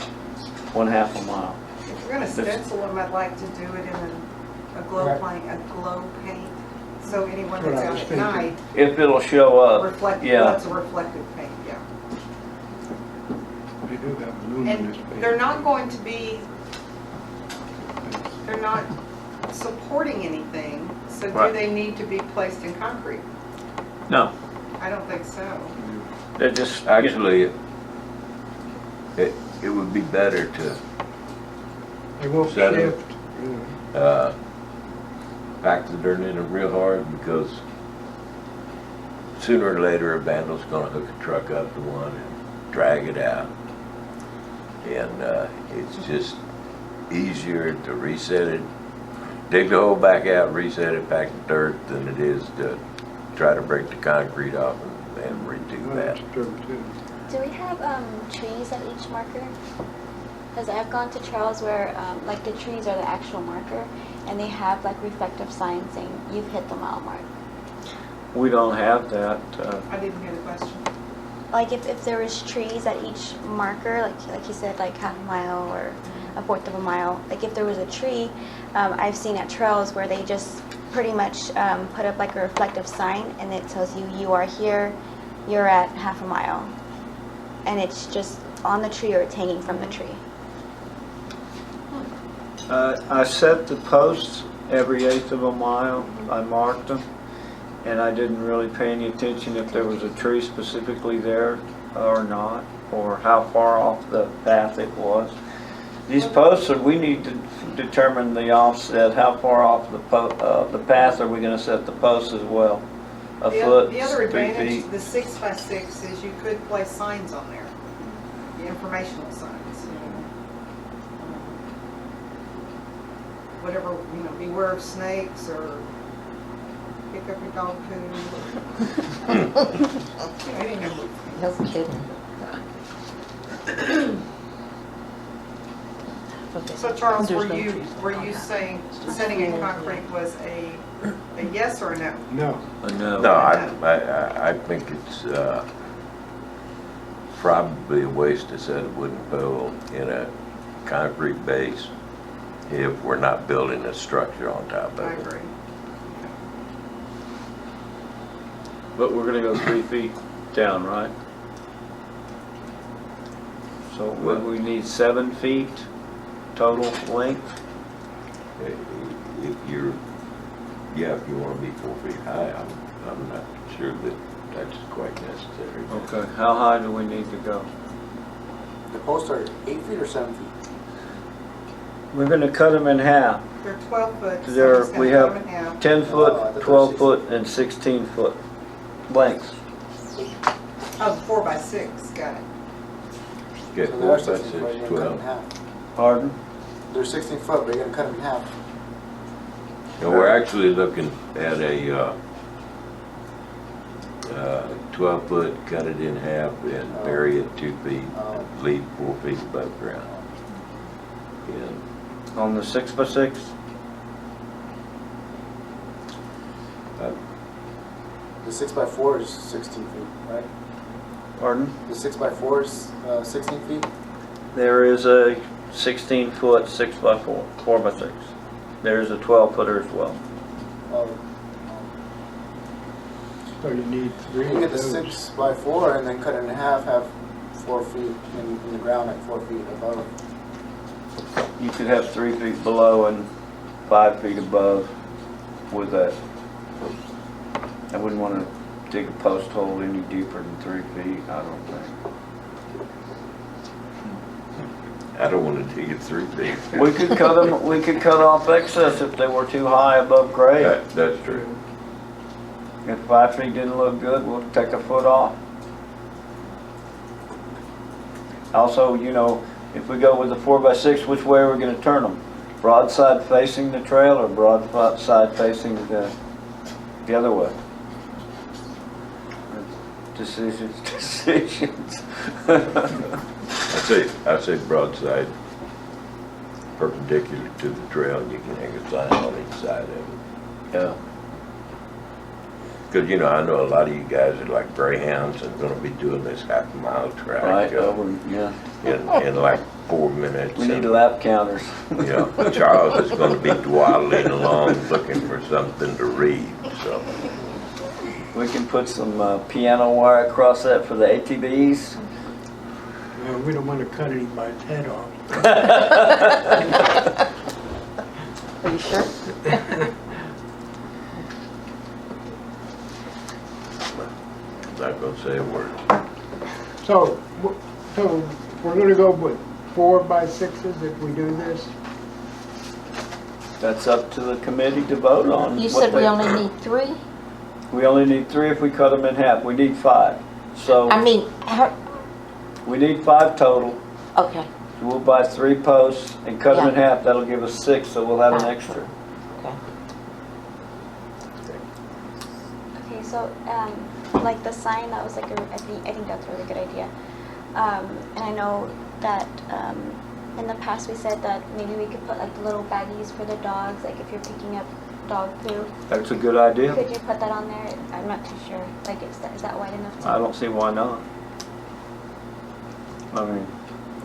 1/2 a mile. If you're gonna stencil them, I'd like to do it in a glow Right. paint, so anyone That's what that's I out was at thinking. night, If it'll show up, reflective, yeah. that's a reflective paint, yeah. They do have luminous And paint. they're not going to be, they're not supporting anything, so do Right. they need to be placed in concrete? No, I don't think so. they're just Actually, it would be better to They won't Set 'em. shift. Yeah. pack the dirt in it real hard, because sooner or later a vandal's gonna hook a truck up to one and drag it out. And it's just easier to reset it, dig the hole back out, reset it, pack the dirt, than it is to try to break the concrete off and redo Well, that. That's true too. Do we have trees at each marker? Because I've gone to trails where like the trees are the actual marker, and they have like reflective signs saying you've hit the mile mark. We don't have that. I didn't hear the question. Like if there was trees at each marker, like you said, like half a mile or 1/4 of a mile. Like if there was a tree, I've seen at trails where they just pretty much put up like a reflective sign, and it tells you you are here, you're at half a mile, and it's just on the tree or it's hanging from the tree. I set the posts every 1/8 of a mile. I marked them, and I didn't really pay any attention if there was a tree specifically there or not, or how far off the path it was. These posts, we need to determine the offset. How far off the path are we going to set the posts as well? A foot, The other 3 advantage, feet. the 6x6, is you could place signs on there, the informational signs. Whatever, beware of snakes, or pick up your dog poo. No kidding. Okay. So Charles, There's no were trees. you saying setting in concrete was a yes or a no? No. No. No, I think it's probably a waste to set a wooden pole in a concrete base if we're not building a structure on top of I it. agree. But we're going to go 3 feet down, right? So would we need 7 feet total length? If you're, if you want to be 4 feet high, I'm not sure that that's quite necessary. Okay, how high do we need to go? The posts are 8 feet or 7 feet? We're gonna cut them in half. They're 12 foot, so There, I'm just we gonna cut have them in half. 10 Oh, I foot, thought 12 they foot, and 16 foot lengths. Oh, 4 by 6, got it. Get So 4 they're by 16 6, foot, you're gonna cut them in 12. half. Pardon? They're 16 foot, but you're gonna cut them in half. And we're actually looking at a 12 foot, cut it in half and bury it 2 feet, leave 4 feet above ground. And On the 6 by 6? The 6 by 4 is 16 feet, right? Pardon? The 6 by 4 is 16 feet? There is a 16 foot 6 by 4, 4 by 6. There is a 12 footer as well. Oh, So you need three you can of get the those. 6 by 4 and then cut it in half, have 4 feet in the ground at 4 feet above. You could have 3 feet below and 5 feet above with that. I wouldn't want to dig a post hole any deeper than 3 feet, I don't think. I don't want to dig it 3 feet. We could cut them, we could cut off excess if they were too high above grade. That's true. If 5 feet didn't look good, we'll take a foot off. Also, you know, if we go with the 4 by 6, which way are we gonna turn them? Broadside facing the trail or broadside facing the other way? Decisions. I say broadside, perpendicular to the trail, and you can hang a sign on each side of it. Yeah. Because, you know, I know a lot of you guys are like greyhounds and gonna be doing this half-mile track Right, over, yeah. in like 4 minutes. We need and, lap counters. you know, Charles is gonna be dwaddling along looking for something to read, so. We can put some piano wire across that for the ATVs. We don't want to cut anybody's head off. Are you sure? I'm not gonna say a word. So we're gonna go with 4 by 6s if we do this? That's up to the committee to vote on. You what said we they- only need 3? We only need 3 if we cut them in half. We need 5. So I mean, we need 5 total. okay, So we'll buy 3 posts and cut them in Yeah. half. That'll give us 6, so we'll have an Five. extra. okay. Okay, so, like the sign, that was like I think that's a really good idea. And I know that, in the past we said that maybe we could put like the little baggies for the dogs, like if you're picking up dog poo. That's a good idea. Could you put that on there? I'm not too sure. Like, is that wide enough to? I don't see why not. I mean,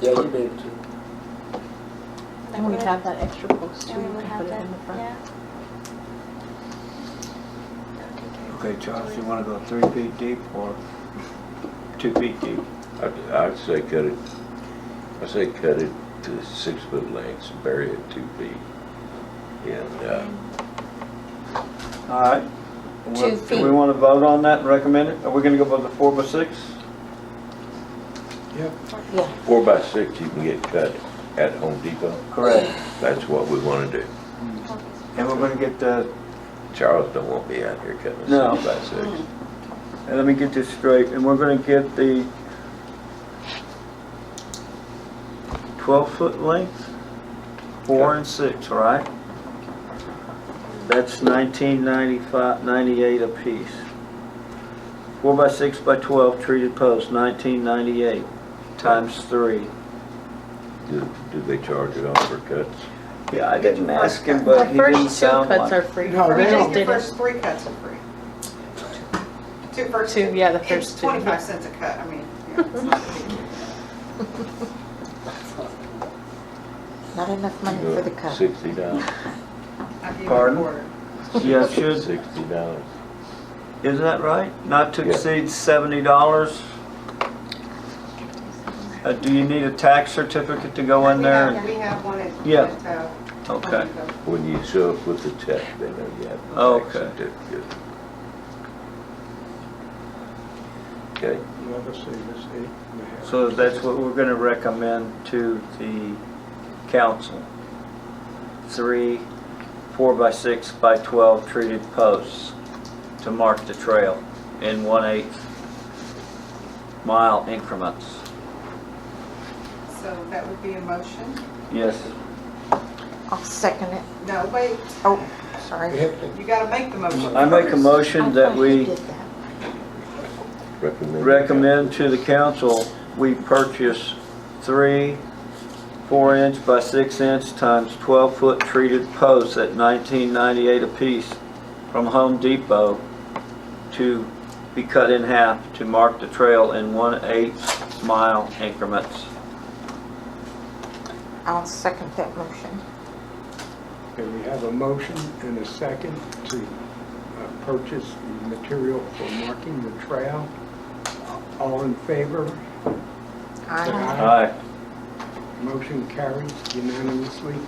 Yeah, you'd be able to. That And we would- have that extra post too, And we we would can have put it that, in the front. yeah. That would take care of okay, it. Charles, you want to go 3 feet deep or 2 feet deep? I'd say cut it to 6 foot lengths, bury it 2 feet. And, All right. 2 Do feet. we want to vote on that and recommend it? Are we going to go with the 4 by 6? Yep. Yeah, 4 by 6 you can get cut at Home Depot. Correct. That's what we want to do. And we're going to get the, Charles don't want me out here cutting a No. 6 by 6. and let me get this straight, and we're going to get the 12-foot length, 4 and 6, right? That's $19.98 a piece. 4 by 6 by 12 treated post, $19.98 times 3. Do they charge it off for cuts? Yeah, I didn't ask him, the but he didn't first 2 sound cuts are like. free. No, Or they just don't. your first 3 cuts are free. First 2, yeah, the it's first 2. 25 cents a cut, I mean, yeah, it's not a big deal. Not enough money for the cut. $60. I'll give you a Pardon? quarter. Yeah, it should. $60. Isn't that right? Not to Yeah. exceed $70? Do you need a tax certificate to go in there? We have one at. Yeah. at, Home Okay. Depot. When you show up with the check, they know you have the tax Okay. certificate. Okay, Let us see, let's see. So that's what we're gonna recommend to the council. 3 4x6 by 12 treated posts to mark the trail in 1/8 mile increments. So that would be a motion? Yes. I'll second it. No, wait, Oh, sorry. you gotta make the motion. I make a first. motion that I thought you we did that. recommend to the council we purchase 3 4-inch by 6-inch times 12-foot treated posts at $19.98 apiece from Home Depot to be cut in half to mark the trail in 1/8 mile increments. I'll second that motion. Okay, we have a motion and a second to purchase the material for marking the trail. All in favor? Aye. Aye. Motion carries unanimously.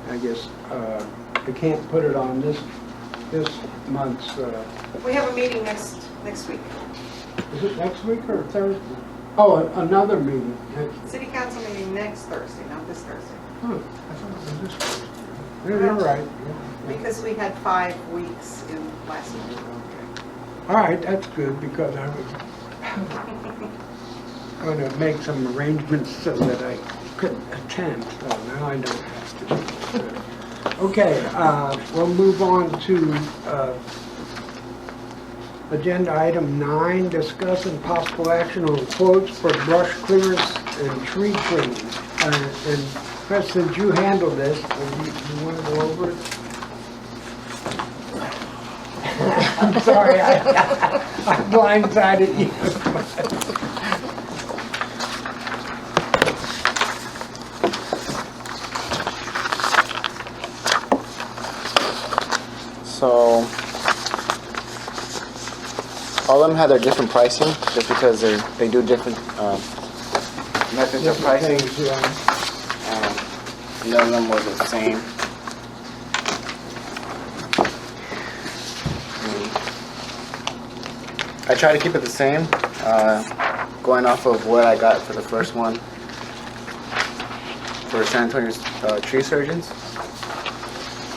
I guess I can't put it on this month's, We have a meeting next week. is it next week or Thursday? Oh, another meeting. City council meeting next Thursday, not this Thursday. I thought it was this Thursday. You're right. Yeah. Because we had 5 weeks in last week. All right, that's good because I was going to make some arrangements so that I could attend. So now I don't have to. Okay, we'll move on to agenda item 9, discuss and possible action on quotes for brush clearance and tree trimming. And Chris, since you handle this, you want to go over it? I'm sorry, I blindsided you. So, all of them have their different pricing, just because they do different methods of pricing. Things, yeah. None of them were the same. I try to keep it the same, going off of what I got for the first one for San Antonio's tree surgeons.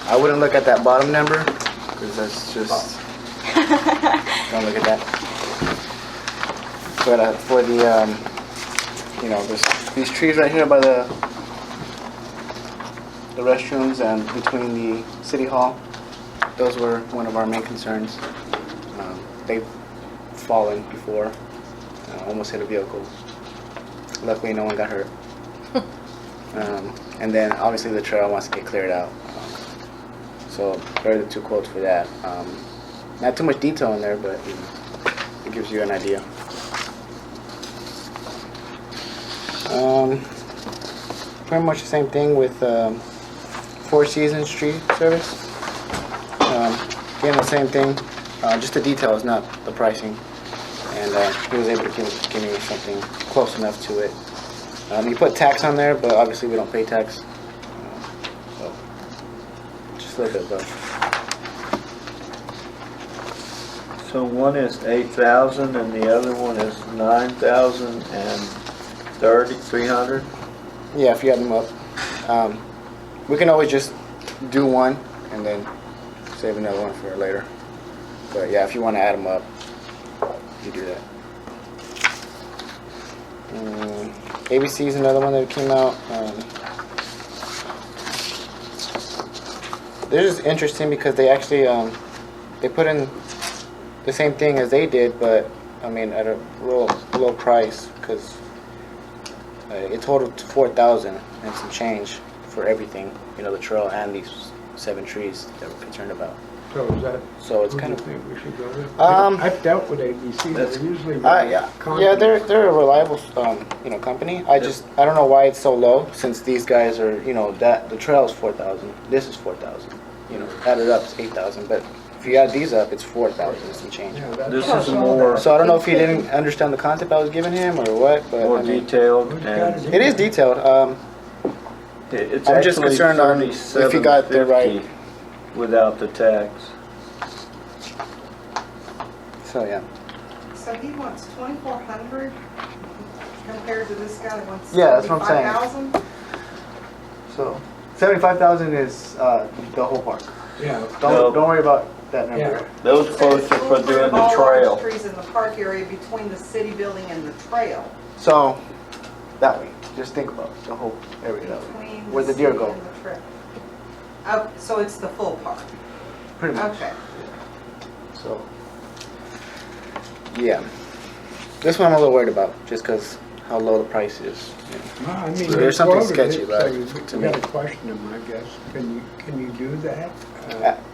I wouldn't look at that bottom number because that's just don't look at that. But for the these trees right here by the restrooms and between the city hall, those were one of our main concerns. They've fallen before, almost hit a vehicle. Luckily, no one got hurt. And then obviously the trail wants to get cleared out. So there are the 2 quotes for that. Not too much detail in there, but it gives you an idea. Pretty much the same thing with Four Seasons Tree Service. Again, the same thing, just the details, not the pricing. And he was able to give me something close enough to it. He put tax on there, but obviously we don't pay tax. So just a little bit though. So one is 8,000 and the other one is 9,300. Yeah, if you add them up. We can always just do one and then save another one for later. But yeah, if you want to add them up, you do that. ABC is another one that came out. They're just interesting because they actually they put in the same thing as they did, but I mean at a real low price because it totaled to $4,000 and some change for everything. You know, the trail and these 7 trees that we're concerned about. So is that? So it's who do kind you of. think we should go with? I've dealt with ABC. That's- They're usually Yeah, they're a reliable company. I don't know why it's so low since these guys are that the trail is 4,000. This is 4,000. Added up it's 8,000. But if you add these up, it's 4,000 and some change. This is more So I don't know if he didn't understand the concept I was giving him or what, but more I mean, detailed and it is detailed. it's I'm just actually concerned on if you got the right. $37.50 without the tax. So yeah. So he wants 2,400 compared to this guy that wants Yeah, that's what I'm saying. 75,000? So 75,000 is the whole park. Yeah. Don't worry about that number. Yeah. Those quotes are for doing the All trail. large trees in the park area between the city building and the trail. So that way, just think about the whole area that way. Between Where the deer city go. and the trail. Oh, so it's the full park. Pretty much. Okay. So yeah, this one I'm a little worried about, just because how low the price is. Well, I mean, There's they something quoted sketchy it, about so it to we me. gotta question them, I guess. Can you do that?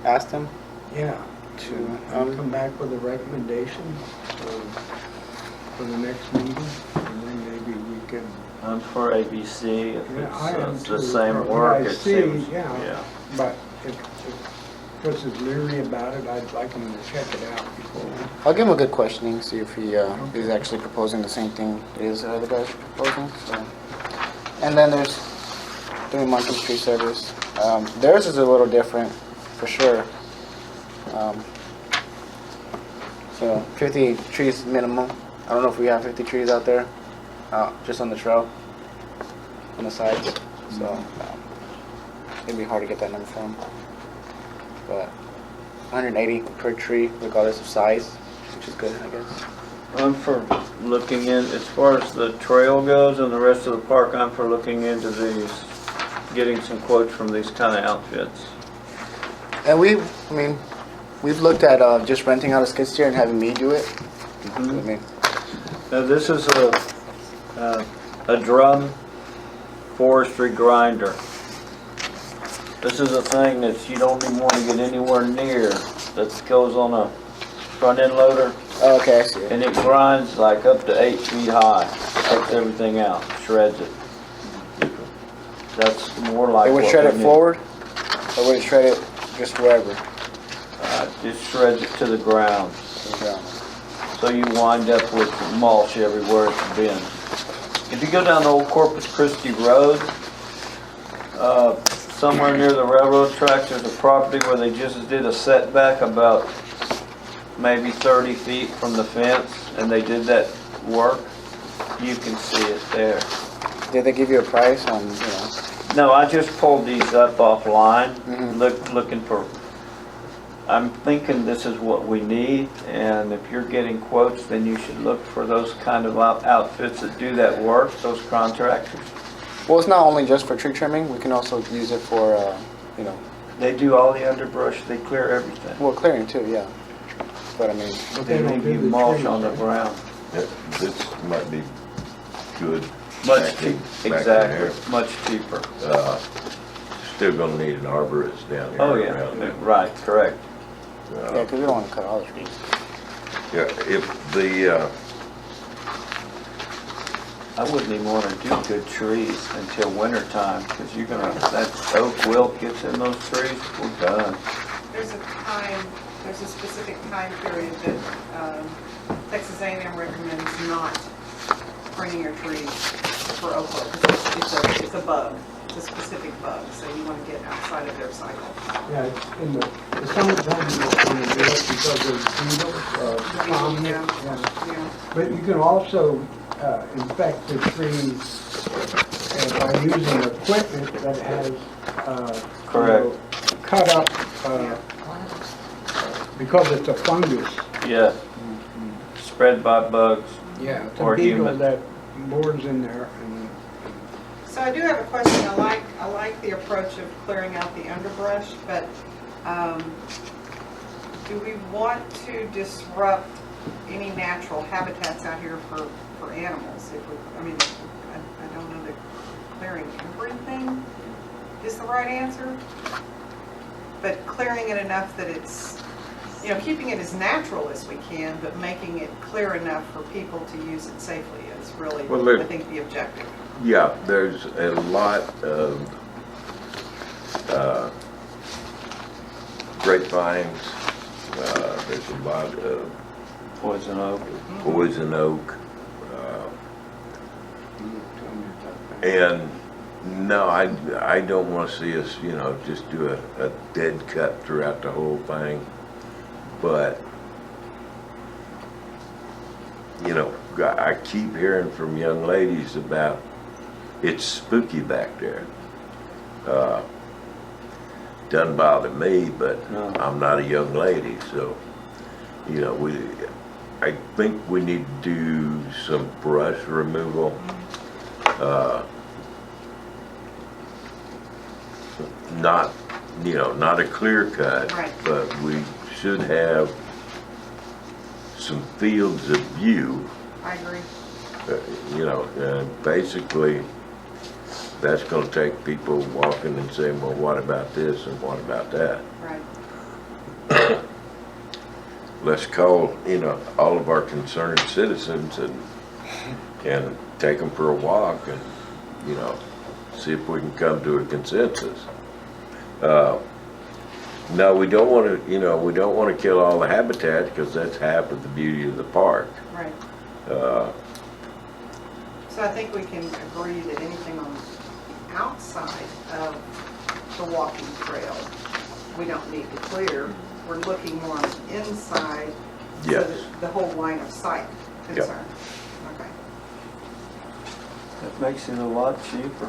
Ask them Yeah. to Come back with a recommendation for the next meeting, and then maybe we can, I'm for ABC. If Yeah, I am it's too. the same From what work, I it see, seems. yeah. but if Chris is leery about it, I'd like him to check it out before. I'll give him a good questioning, see if he is actually proposing the same thing as the other guys are proposing. So. And then there's doing Monkey Tree Service. Theirs is a little different, for sure. So 50 trees minimum. I don't know if we have 50 trees out there, just on the trail, on the sides. So it'd be hard to get that number from. But 180 per tree, regardless of size, which is good, I guess. I'm for looking in, as far as the trail goes and the rest of the park, I'm for looking into these, getting some quotes from these kind of outfits. And we've looked at just renting out a skid steer and having me do it. I mean, Now, this is a drum forestry grinder. This is a thing that you don't even want to get anywhere near, that goes on a front end loader, oh, okay, I see it. and it grinds like up to 8 feet high, takes everything out, shreds it. That's more like It would what shred we it need. forward, or would it shred it just wherever? Just shreds it to the ground. Yeah. So you wind up with mulch everywhere it's been. If you go down the old Corpus Christi Road, somewhere near the railroad tracks, there's a property where they just did a setback about maybe 30 feet from the fence, and they did that work. You can see it there. Did they give you a price on, No, I just pulled these up offline, Mhm. looking for, I'm thinking this is what we need, and if you're getting quotes, then you should look for those kind of outfits that do that work, those contractors. well, it's not only just for tree trimming, we can also use it for, They do all the underbrush, they clear everything. well, clearing too, yeah. But I mean, But They don't leave do you the mulch trees, on the right? ground. This might be good. Much back in- cheaper, back in exactly, there. much cheaper. Still gonna need an arborist down here. Oh, yeah, around it. right, correct. yeah, because we don't want to cut all the trees. Yeah, if the, I wouldn't even want to do good trees until winter time, because you're gonna, that oak wilt gets in those trees, we're done. There's a specific time period that Texas A&M recommends not pruning your trees for oak wilt, because it's a bug. It's a specific bug, so you want to get outside of their cycle. Yeah, it's in the summertime, you don't want to do it because of beetles, common, Yeah. yeah. But you can also infect the trees by using equipment that has, Correct. you know, cut up, because it's a fungus. Yeah. Spread by bugs. Yeah, it's Or a beetle human. that bores in there and So I do have a question. I like the approach of clearing out the underbrush, but do we want to disrupt any natural habitats out here for animals? I don't know that clearing everything is the right answer, but clearing it enough that it's, keeping it as natural as we can, but making it clear enough for people to use it safely is really, Well, I think, the objective. yeah, there's a lot of grapevines. There's a lot of Poison oak. poison oak. And no, I don't want to see us, just do a dead cut throughout the whole thing. But, I keep hearing from young ladies about it's spooky back there. doesn't bother me, but No. I'm not a young lady, so, you know, I think we need to do some brush removal. Not, you know, not a clear cut, Right. but we should have some fields of view. I agree. You know, basically, that's gonna take people walking and saying, well, what about this and what about that? Right. Let's call, you know, all of our concerned citizens and take them for a walk and, you know, see if we can come to a consensus. No, we don't want to, you know, we don't want to kill all the habitat because that's half of the beauty of the park. Right. Uh, So I think we can agree that anything on the outside of the walking trail, we don't need to clear. We're looking more on the inside. So Yes. that the whole line of sight concern. Okay. It makes it a lot cheaper,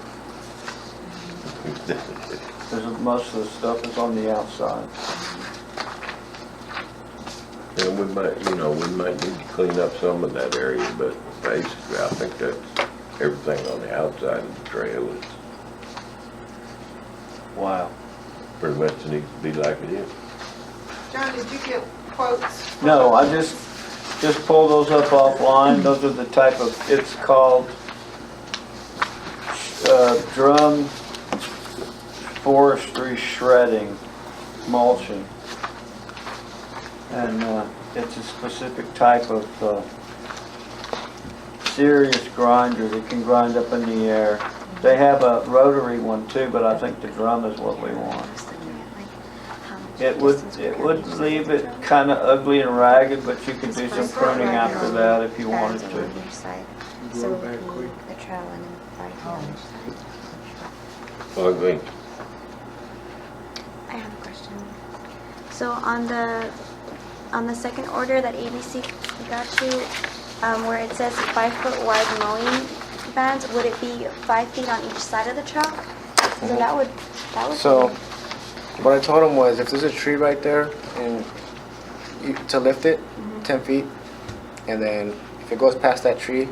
because most of the stuff is on the outside. And we might, you know, we might need to clean up some of that area, but basically, I think that's everything on the outside of the trail is Wow. pretty much needs to be like it is. John, did you get quotes? No, I just pull those up offline. Those are the type of, it's called drum forestry shredding mulching. And it's a specific type of serious grinder that can grind up in the air. They have a rotary one too, but I think the drum is what we want. It would leave it kind of ugly and ragged, but you could do some pruning after that if you wanted to. Grow back quick. The trail and then right here on the side. Well, I think, I have a question. So on the second order that ABC got you, where it says 5 foot wide mowing bands, would it be 5 feet on each side of the trail? So that would So, be- what I told him was if there's a tree right there and to lift it 10 feet, and then if it goes past that tree,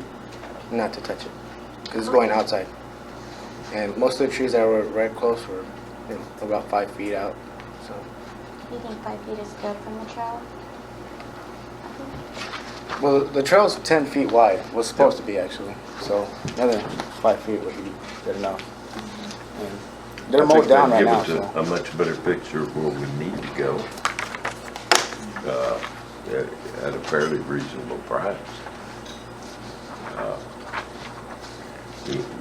not to touch it, because it's going outside. And most of the trees that were right close were, you know, about 5 feet out. So, You think 5 feet is good from the trail? well, the trail's 10 feet wide. Was supposed to be actually. So, another 5 feet would be good enough. And they're I mowed think down that'd right now. give us So. a much better picture of where we need to go at a fairly reasonable price.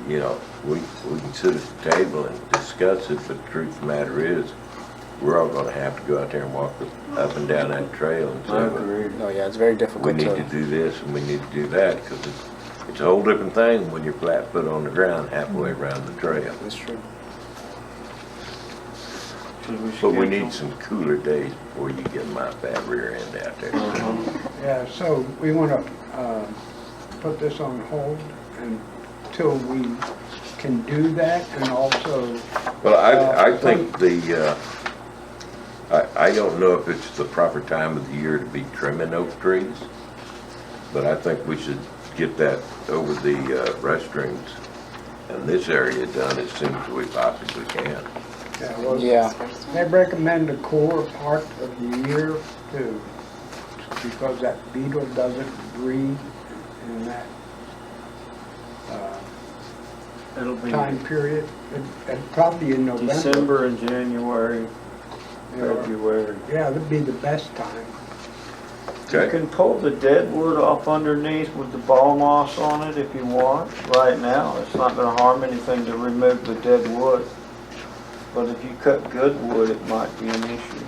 You know, we can sit at the table and discuss it, but the truth of the matter is, we're all gonna have to go out there and walk up and down that trail and say, I well, agree. No, yeah, it's very difficult we need to do this and we need to do that, because it's a whole different thing when you're flat foot on the ground halfway around the trail. It's true. But we need some cooler days before you get my fat rear end out there. Yeah, so we want to put this on hold until we can do that, and also, Well, I think I don't know if it's the proper time of the year to be trimming oak trees, but I think we should get that over the restrooms and this area done as soon as we possibly can. yeah, well, Yeah. they recommend the cooler part of the year too, because that beetle doesn't breed in that It'll be time period, and probably in November. December and January, Yeah. February. Yeah, that'd be the best time. You Okay? can pull the dead wood off underneath with the ball moss on it if you want, right now. It's not gonna harm anything to remove the dead wood. But if you cut good wood, it might be an issue.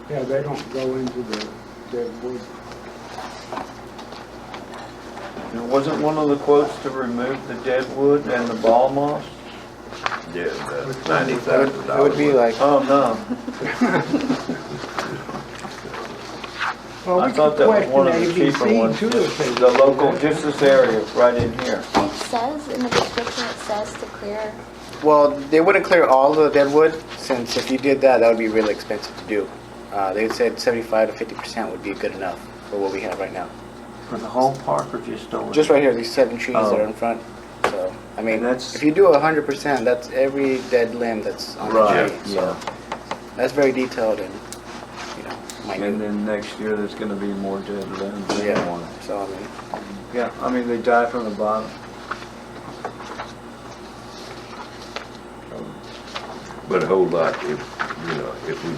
Yeah, they don't go into the dead wood. And wasn't one of the quotes to remove the dead wood and the ball moss? Yeah, the Which one? $90,000. It would be like, Oh, no. Well, I we thought could that was one of the question cheaper ABC ones. too, if they The do local, that. just this area, right in here. It says in the description, it says to clear Well, they wouldn't clear all the dead wood, since if you did that, that would be really expensive to do. They said 75 to 50% would be good enough for what we have right now. For the whole park or just over? Just right here, these 7 trees that Oh. are in front. So, I mean, And that's- if you do 100%, that's every dead limb that's on the Right, tree. yeah. So, that's very detailed and, And minute. then next year, there's gonna be more dead limbs than Yeah, one. so, I mean, Yeah, I mean, they die from the bottom. But a whole lot, if we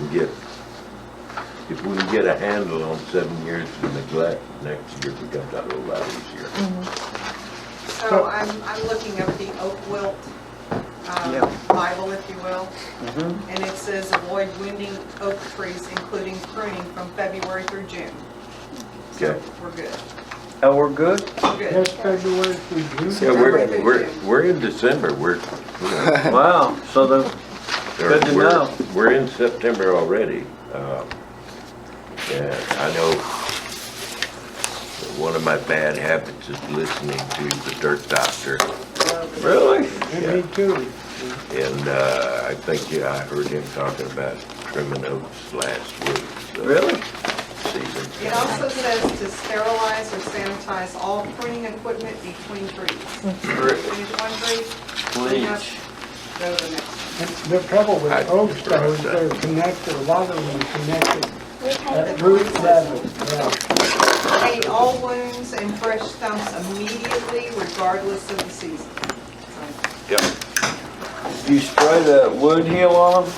can get a handle on 7 years of neglect, next year becomes a whole lot easier. So I'm looking up the oak wilt Yeah. Bible, if you will, Mm-hmm. and it says avoid wounding oak trees, including pruning from February through June. So Okay. we're good. Oh, we're good? We're good. That's February through June. Yeah, we're in December, Wow, so the, Good to know. We're in September already. And I know one of my bad habits is listening to the Dirt Doctor. really? And me too. And I think, I heard him talking about trimming oaks last week. So Really? season. It also says to sterilize or sanitize all pruning equipment between trees. Finish one tree, clean up, Bleach. go to the next one. And the trouble with I- oaks though is they're connected, a lot of them are connected We've had at the root ones- level. Yeah. Paint all wounds and fresh stumps immediately regardless of the season. So, Yep. You spray the wood heal on them?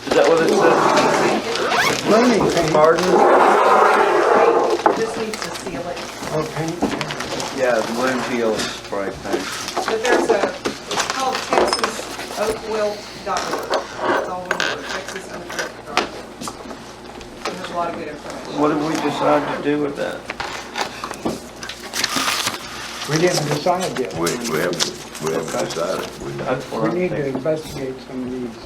Is that what it says? Pruning paint Pardon? This needs to seal it. or paint. Yeah, the wood heal spray paint. But there's it's called TexasOakWilt.org. It's all one word, TexasOakWilt.org. And there's a lot of good information. What did we decide to do with that? We didn't decide yet. We haven't decided. That's what We I'm need to thinking. investigate some of these.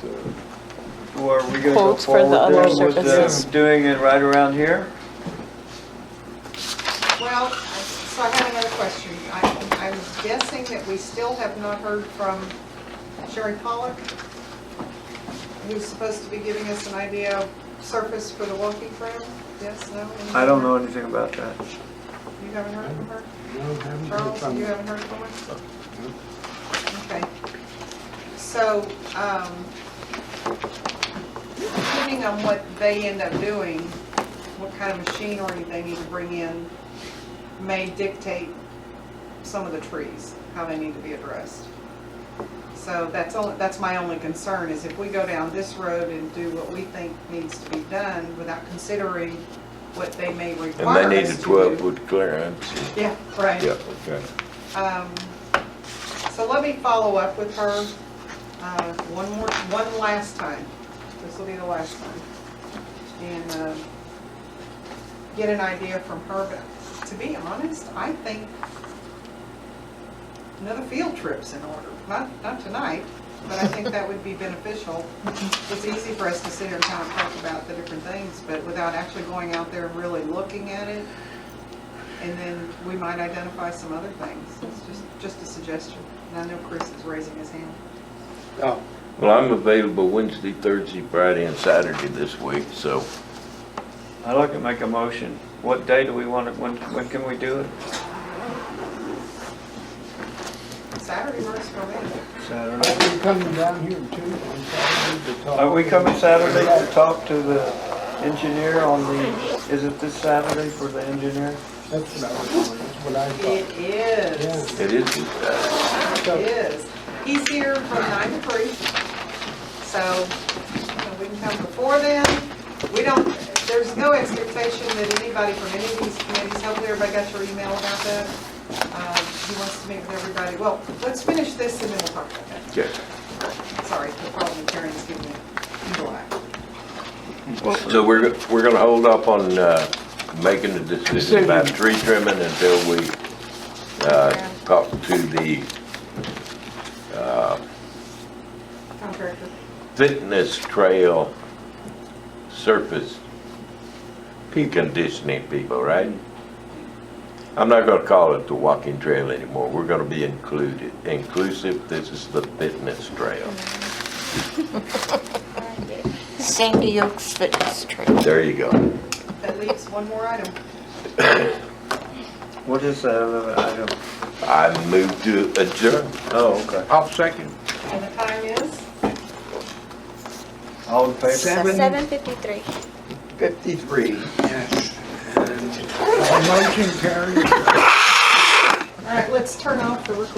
Or are we gonna go Quotes for the forward other then with surfaces. doing it right around here? Well, so I have another question. I'm guessing that we still have not heard from Sherry Pollock, who's supposed to be giving us an idea of surface for the walking trail? Yes, no? I don't know anything about that. You haven't heard from her? No, haven't heard Charles, from you them. haven't heard from her? Okay. So, depending on what they end up doing, what kind of machinery they need to bring in may dictate some of the trees, how they need to be addressed. So that's my only concern, is if we go down this road and do what we think needs to be done without considering what they may And require they need us a to 12-foot clearance. Yeah, right. Yeah, okay. So let me follow up with her one last time. This will be the last time. And get an idea from her. But to be honest, I think another field trip's in order. Not tonight, but I think that would be beneficial. It's easy for us to sit here and kind of talk about the different things, but without actually going out there and really looking at it, and then we might identify some other things. It's just a suggestion. And I know Chris is raising his hand. oh, Well, I'm available Wednesday, Thursday, Friday, and Saturday this week, so I'd like to make a motion. What day do we want it, when can we do it? Saturday works for me. Saturday. Are you coming down here too on Saturday to talk? Are we coming Saturday to talk to the engineer on the, is it this Saturday for the engineer? That's what I was wondering, that's what I thought. It is. it is this Saturday. It is. He's here from 9 to 3. So we can come before then. We don't, there's no expectation that anybody from any of these committees, hopefully everybody got your email about that. He wants to meet with everybody. Well, let's finish this and then we'll talk about that. Okay. Sorry, the parliamentarians give me evil eye. So we're gonna hold up on making the decision about tree trimming until we talk to the Contractor. fitness trail surface conditioning people, right? I'm not gonna call it the walking trail anymore. We're gonna be inclusive. This is the fitness trail. Sandy Oaks Fitness Trail. There you go. That leaves one more item. What is that other item? I move to adjourn. Oh, okay. I'll second. And the time is? All in favor? 7:53. 53, yes. And the motion carries. All right, let's turn off the recording.